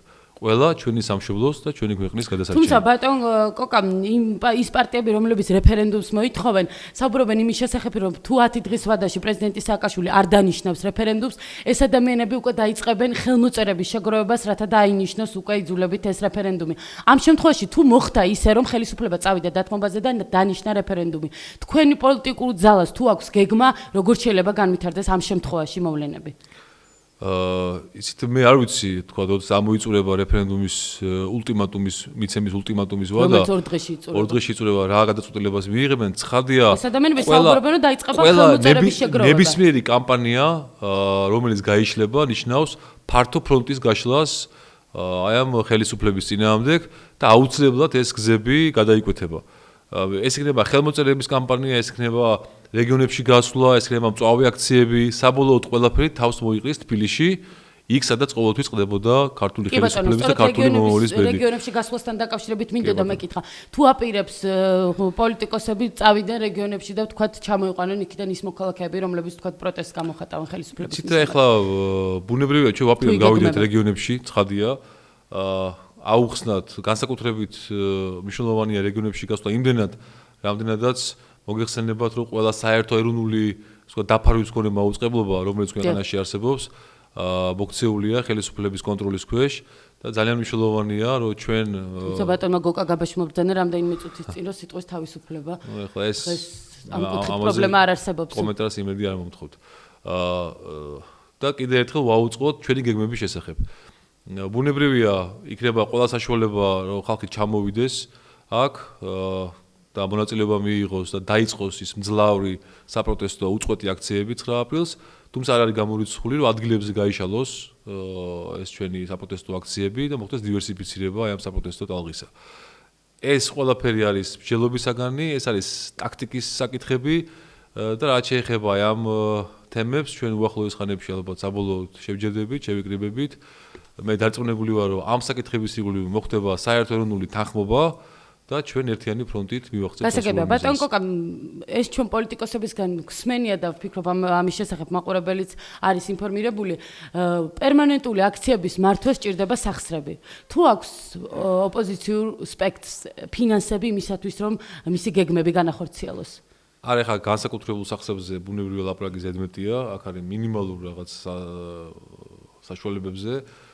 ყველა ჩვენი სამშობლოს და ჩვენი ქვეყნის გადასარჩენად. თუმცა ბატონ კოკა, ის პარტიები, რომლებიც რეფერენდუმს მოითხოვენ, საუბრობენ იმის შესახებ, რომ თუ 10 დღის ვადაში პრეზიდენტი სააკაშვილი არ დანიშნავს რეფერენდუმს, ეს ადამიანები უკვე დაიწყებენ ხელმოწერების შეგროვებას, რათა დაინიშნოს უკვე იძულებით ეს რეფერენდუმი. ამ შემთხვევაში თუ მოხდა ისე, რომ ხელისუფლება წავიდა დათმობაზე და დანიშნა რეფერენდუმი, თქვენი პოლიტიკურ ძალას თუ აქვს გეგმა, როგორ შეიძლება განვითარდეს ამ შემთხვევაში მოვლენები? ისეთ მე არ ვიცი, თქვა, როცა ამოიწურება რეფერენდუმის ულტიმატუმის, მიცემის ულტიმატუმის ვადა. ორ დღეში იწურება რა გადაწყვეტილებას მიიღებენ, ცხადია. ეს ადამიანები საუბრობენ, რომ დაიწყება ხელმოწერების შეგროვება. ნებისმიერი კამპანია, რომელიც გაიშლება, ნიშნავს ფართო ფრონტის გაშლას აი ამ ხელისუფლების წინააღმდეგ და აუცილებლად ეს გზები გადაიკვეთება. ეს იქნება ხელმოწერების კამპანია, ეს იქნება რეგიონებში გასვლა, ეს იქნება მწვავე აქციები, საბოლოოდ ყველაფერი თავს მოიყრის თბილისში, იქ სადაც ყოველთვის წყდებოდა ქართული ხელისუფლების და ქართული მომავლის ბედი. რეგიონებში გასვლასთან დაკავშირებით მინდოდა მეკითხა, თუ აპირებს პოლიტიკოსები წავიდნენ რეგიონებში და ვთქვათ ჩამოიყვანენ იქიდან ის მოქალაქეები, რომლებიც ვთქვათ პროტესტს გამოხატავენ ხელისუფლების. ცით ეხლა ბუნებრივია ჩვენ ვაპირებთ გავიდეთ რეგიონებში, ცხადია. აუხსნათ განსაკუთრებით მნიშვნელოვანია რეგიონებში გასვლა იმდენად, რამდენადაც მოგეხსენებათ, რომ ყველა საერთო ეროვნული დაფარვის მქონე მაუწყებლობა, რომელიც ქვეყანაში არსებობს, მოქცეულია ხელისუფლების კონტროლის ქვეშ და ძალიან მნიშვნელოვანია, რომ ჩვენ თუმცა ბატონმა გოკა გაბაში მობრძანა რამდენიმე წუთის წინ, რომ სიტყვის თავისუფლება. ეხლა ეს ამ კუთხით პრობლემა არ არსებობს. კომენტარს იმედი არ მომთხოვთ. და კიდევ ერთხელ ვაუწყოთ ჩვენი გეგმების შესახებ. ბუნებრივია, იქნება ყველა საშუალება, რომ ხალხი ჩამოვიდეს აქ და მონაწილეობა მიიღოს და დაიწყოს ის მძლავრი საპროტესტო უწყვეტი აქციები 9 აპრილს, თუმცა არ არის გამორიცხული, რომ ადგილებზე გაიშალოს ეს ჩვენი საპროტესტო აქციები და მოხდეს დივერსიფიცირება აი ამ საპროტესტო ტალღისა. ეს ყველაფერი არის მსჯელობისაგანი, ეს არის ტაქტიკის საკითხები და რაც შეეხება აი ამ თემებს, ჩვენ უახლოეს ხანებში ალბათ საბოლოოდ შევჯერდებით, შევიკრიბებით. მე დარწმუნებული ვარ, რომ ამ საკითხების ირგვლივ მოხდება საერთო ეროვნული თანხმობა და ჩვენ ერთიანი ფრონტით მივახცევთ. გასაგებია, ბატონ კოკა, ეს ჩვენ პოლიტიკოსებისგან გსმენია და ვფიქრობ ამის შესახებ მაყურებელიც არის ინფორმირებული, პერმანენტული აქციების მართვას სჭირდება სახსრები. თუ აქვს ოპოზიციურ სპექტრს ფინანსები იმისათვის, რომ მისი გეგმები განახორციელოს? არა, ხა განსაკუთრებულ სახსრებზე ბუნებრივია ლაპარაკი ზედმეტია, აქ არის მინიმალურ რაღაც საშუალებებზე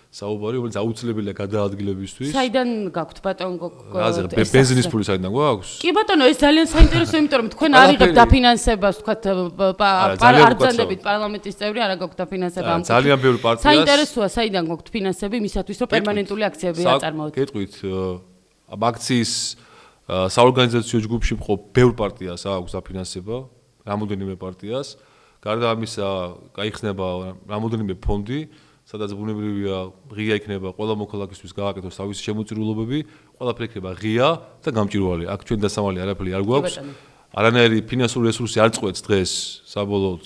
საუბარი, რომელიც აუცილებელია გადაადგილებისთვის. საიდან გაქვთ ბატონო? რაზე ბენზინის ფული საიდან გვაქვს? კი ბატონო, ეს ძალიან საინტერესო, იმიტომ რომ თქვენ არ იღებთ დაფინანსებას, თქვათ არ ბრძანდებით პარლამენტის წევრი, არა გაქვთ დაფინანსება ამ. ძალიან ბევრი პარტიას. საინტერესოა, საიდან გაქვთ ფინანსები მისათვის, რომ პერმანენტული აქციები აწარმოოთ. გეტყვით, ამ აქციის საორგანიზაციო ჯგუფში მყოფ ბევრ პარტიას აქვს დაფინანსება, რამოდენიმე პარტიას. გარდა ამისა, გაიხსნება რამოდენიმე ფონდი, სადაც ბუნებრივია ღია იქნება ყველა მოქალაქისთვის გააკეთოს თავისი შემოწირულობები, ყველაფერი იქნება ღია და გამჭვირვალე. აქ ჩვენ დასამალი არაფერი არ გვაქვს. არანაირი ფინანსური რესურსი არ წყვეტს დღეს საბოლოოდ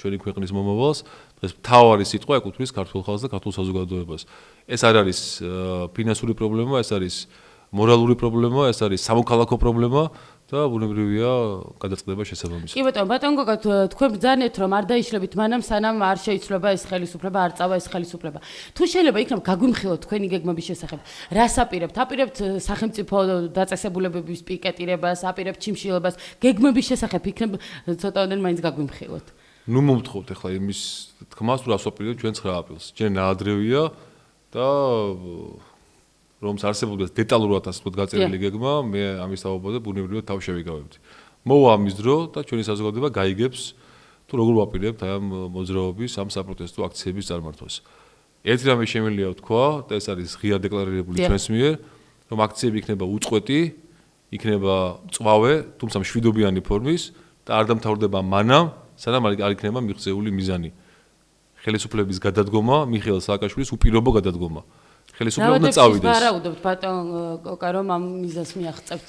ჩვენი ქვეყნის მომავალს. დღეს მთავარი სიტყვა ეკუთვნის ქართულ ხალხს და ქართულ საზოგადოებას. ეს არ არის ფინანსური პრობლემა, ეს არის მორალური პრობლემა, ეს არის სამოქალაქო პრობლემა და ბუნებრივია გადაწყდება შესაბამისად. კი ბატონო გოგა, თქვენ ბრძანეთ რომ არ დაიშლებით მანამ სანამ არ შეიცვლება ეს ხელისუფლება, არ წავა ეს ხელისუფლება. თუ შეიძლება იქნება გაგვიმხილოთ თქვენი გეგმების შესახებ, რას აპირებთ? აპირებთ სახელმწიფო დაწესებულებების პიკეტირებას, აპირებთ ჩიმშილებას, გეგმების შესახებ იქნება ცოტაოდენ მაინც გაგვიმხილოთ. ნუ მომთხოვთ ახლა იმის თქმას, თუ რას ვაპირებთ ჩვენ 9 აპრილს. ჯერ ნაადრევია და რომს არსებობდეს დეტალურად ასე ვთქვათ გაწერილი გეგმა, მე ამის თაობაზე ბუნებრივად თავ შევიკავებდი. მოვა ამის დრო და ჩვენი საზოგადოება გაიგებს თუ როგორ ვაპირებთ აი ამ მოძრაობის, ამ საპროტესტო აქციების წარმართვას. ერთი რამე შემიძლია ვთქვა და ეს არის ღია დეკლარირებული ჩვენს მიერ, რომ აქციები იქნება უწყვეტი, იქნება მწვავე, თუმცა მშვიდობიანი ფორმის და არ დამთავრდება მანამ, სანამ არ იქნება მიღწეული მიზანი. ხელისუფლების გადადგომა, მიხეილ სააკაშვილის უპირობო გადადგომა. ხელისუფლება უნდა წავიდეს. ვარაუდობთ ბატონო კოკა რომ ამ მიზანს მიაღწევთ.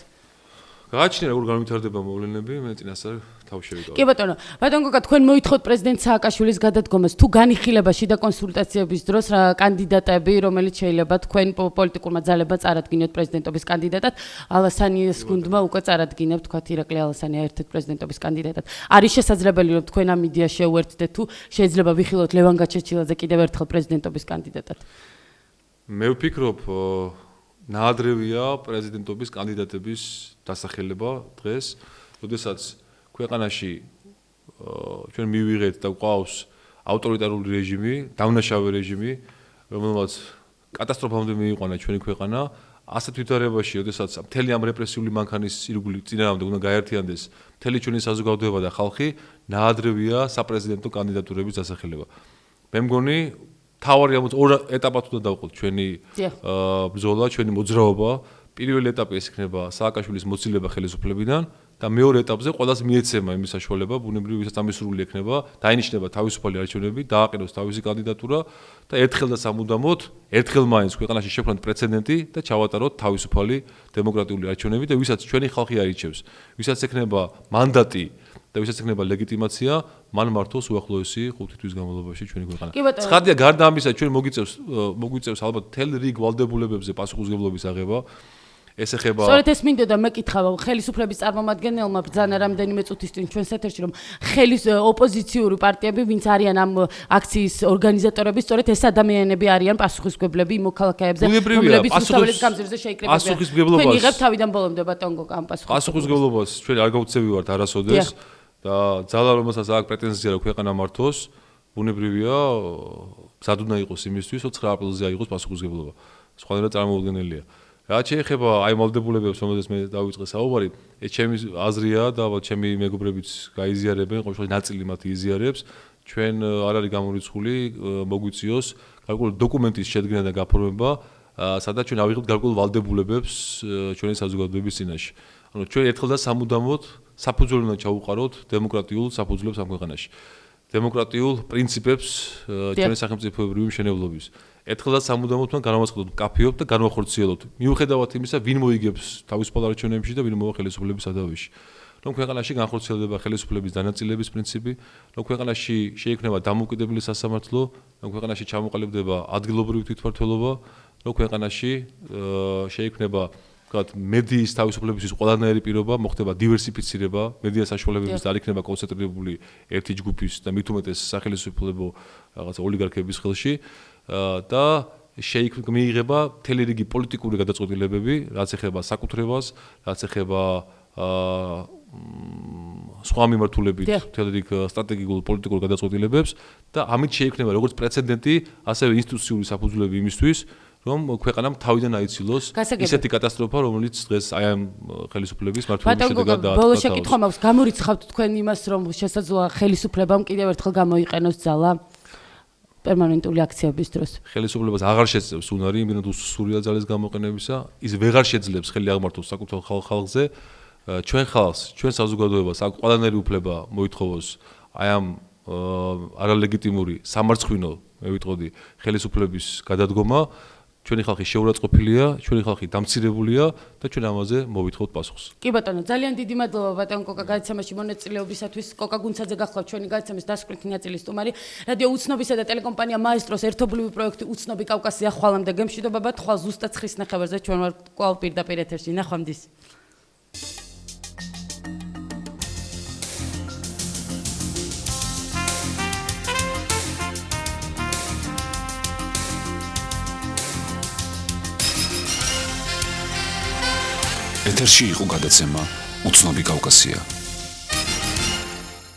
გააჩნია როგორ განვითარდება მოვლენები, მე წინასწარ თავ შევიკავე. კი ბატონო კოკა თქვენ მოითხოვთ პრეზიდენტ სააკაშვილის გადადგომას, თუ განიხილება შიდა კონსულტაციების დროს რა კანდიდატები, რომელიც შეიძლება თქვენ პოლიტიკურმა ძალებმა წარადგინოთ პრეზიდენტობის კანდიდატად, ალასანიეს გუნდმა უკვე წარადგინებთ, თქვათ ირაკლი ალასანია ერთ-ერთ პრეზიდენტობის კანდიდატად. არის შესაძლებელი რომ თქვენ ამ იდეას შეუერთდეთ თუ შეიძლება ვიხილოთ ლევან გაჩეჩილაძე კიდევ ერთხელ პრეზიდენტობის კანდიდატად. მე ვფიქრობ, ნაადრევია პრეზიდენტობის კანდიდატების დასახელება დღეს, როდესაც ქვეყანაში ჩვენ მივიღეთ და გვყავს ავტორიტარული რეჟიმი, დავნაშავე რეჟიმი, რომელმაც კატასტროფამდე მიიყვანა ჩვენი ქვეყანა, ასეთ ვითარებაში, როდესაც მთელი ამ რეპრესიული მანქანის ირგვლივ წინააღმდეგ უნდა გაერთიანდეს მთელი ჩვენი საზოგადოება და ხალხი, ნაადრევია საპრეზიდენტო კანდიდატურების დასახელება. მე მგონი თავარი ამოწ ორ ეტაპად უნდა დავყოთ ჩვენი ბრძოლა, ჩვენი მოძრაობა. პირველი ეტაპი ეს იქნება სააკაშვილის მოცილება ხელისუფლებიდან და მეორე ეტაპზე ყველას მიეცემა იმის საშუალება, ბუნებრივი ვისაც ამისრული ექნება, დაინიშნება თავისუფალი არჩევნები, დააყენოს თავისი კანდიდატურა და ერთხელ და სამუდამოდ, ერთხელ მაინც ქვეყანაში შექმნათ პრეცედენტი და ჩავატაროთ თავისუფალი დემოკრატიული არჩევნები და ვისაც ჩვენი ხალხი არიჩევს, ვისაც ექნება მანდატი და ვისაც ექნება ლეგიტიმაცია, მან მართოს უახლოესი 5 თვის განმავლობაში ჩვენი ქვეყანა. ცხადია, გარდა ამისა, ჩვენ მოგვიწევს ალბათ მთელ რიგ ვალდებულებებზე პასუხისმგებლობის აღება. ეს ეხება სწორედ ეს მინდოდა მეკითხა ხელისუფლების წარმომადგენელმა ბრძანა რამდენიმე წუთის წინ ჩვენს ეთერში რომ ოპოზიციური პარტიები ვინც არიან ამ აქციის ორგანიზატორები სწორედ ეს ადამიანები არიან პასუხისმგებლები მოქალაქეებზე რომლებიც უსწავლეს გამზირზე შეიკრიბებიან პასუხისმგებლობას თქვენ იღებთ თავიდან ბოლომდე ბატონო ამ პასუხისმგებლობას ჩვენ არ გავუწევი ვართ არასოდეს და ძალა რომელსაც აქვს პრეტენზია რომ ქვეყანა მართოს ბუნებრივია მზად უნდა იყოს იმისთვის რომ 9 აპრილზე აიღოს პასუხისმგებლობა სხვანაირად წარმოუდგენელია რაც შეეხება აი მალდებულებებს, რომელზეც მე დავიწყე საუბარი, ეს ჩემი აზრია და ალბათ ჩემი მეგობრებიც გაიზიარებენ, ყოველ შემთხვევაში ნაწილი მათი იზიარებს. ჩვენ არ არის გამორიცხული მოგვიწიოს გარკვეული დოკუმენტის შედგენა და გაფორმება, სადაც ჩვენ ავიღებთ გარკვეულ ვალდებულებებს ჩვენი საზოგადოების წინაშე. ანუ ჩვენ ერთხელ და სამუდამოდ საფუძველი უნდა ჩაუყაროთ დემოკრატიულ საფუძვლებს ამ ქვეყანაში. დემოკრატიულ პრინციპებს ჩვენი სახელმწიფოებრივი მშენებლობის. ერთხელ და სამუდამოდ უნდა განავაცხადოთ, მკაფიობთ და განვახორციელოთ. მიუხედავად იმისა, ვინ მოიგებს თავისუფალ არჩევნებში და ვინ მოვა ხელისუფლების სადავეში. რომ ქვეყანაში განხორციელდება ხელისუფლების დანაწილების პრინციპი, რომ ქვეყანაში შეიქმნება დამოუკიდებელი სასამართლო, რომ ქვეყანაში ჩამოყალიბდება ადგილობრივი თვითმმართველობა, რომ ქვეყანაში შეიქმნება მედიის თავისუფლებისთვის ყველანაირი პირობა, მოხდება დივერსიფიცირება, მედია საშუალებების და არ იქნება კონცენტრირებული ერთი ჯგუფის და მით უმეტეს სახელმწიფო რაღაცა ოლიგარქების ხელში და მიიღება მთელი რიგი პოლიტიკური გადაწყვეტილებები, რაც ეხება საკუთრებას, რაც ეხება სხვა მიმართულებით თელრიგ სტრატეგიულ პოლიტიკურ გადაწყვეტილებებს და ამით შეიქმნება როგორც პრეცედენტი, ასევე ინსტიტუციური საფუძვლები იმისთვის, რომ ქვეყანამ თავიდან აიცილოს ისეთი კატასტროფა, რომელიც დღეს აი ამ ხელისუფლების მართლობის შედეგად დაატყდა. ბოლო შეკითხვა მაქვს, გამორიცხავთ თქვენ იმას, რომ შესაძლოა ხელისუფლებამ კიდევ ერთხელ გამოიყენოს ძალა პერმანენტული აქციების დროს. ხელისუფლებას აღარ შეძლებს უნარი იმდენად უსურია ძალის გამოყენებისა, ის ვეღარ შეძლებს ხელი აღმართოს საკუთარ ხალხზე. ჩვენ ხალხს, ჩვენ საზოგადოებას აქ ყველანაირი უფლება მოითხოვოს აი ამ არალეგიტიმური სამარცხვინო, მე ვიტყოდი, ხელისუფლების გადადგომა. ჩვენი ხალხი შეურაცხყოფილია, ჩვენი ხალხი დამცირებულია და ჩვენ ამაზე მოვითხოვთ პასუხს. კი ბატონო, ძალიან დიდი მადლობა ბატონ კოკა გადაცემაში მონაწილეობისათვის. კოკა გუნცაძე გახლავთ ჩვენი გადაცემის დასკვნითი ნაწილის სტუმარი. რადიო უცნობისა და ტელეკომპანია მაესტროს ერთობლივი პროექტი უცნობი კავკასია ხვალამდე გემშვიდობება. ხვალ ზუსტად 9:30-ზე ჩვენ ვართ კვლავ პირდაპირ ეთერში. ნახვამდის. ეთერში იყო გადაცემა უცნობი კავკასია.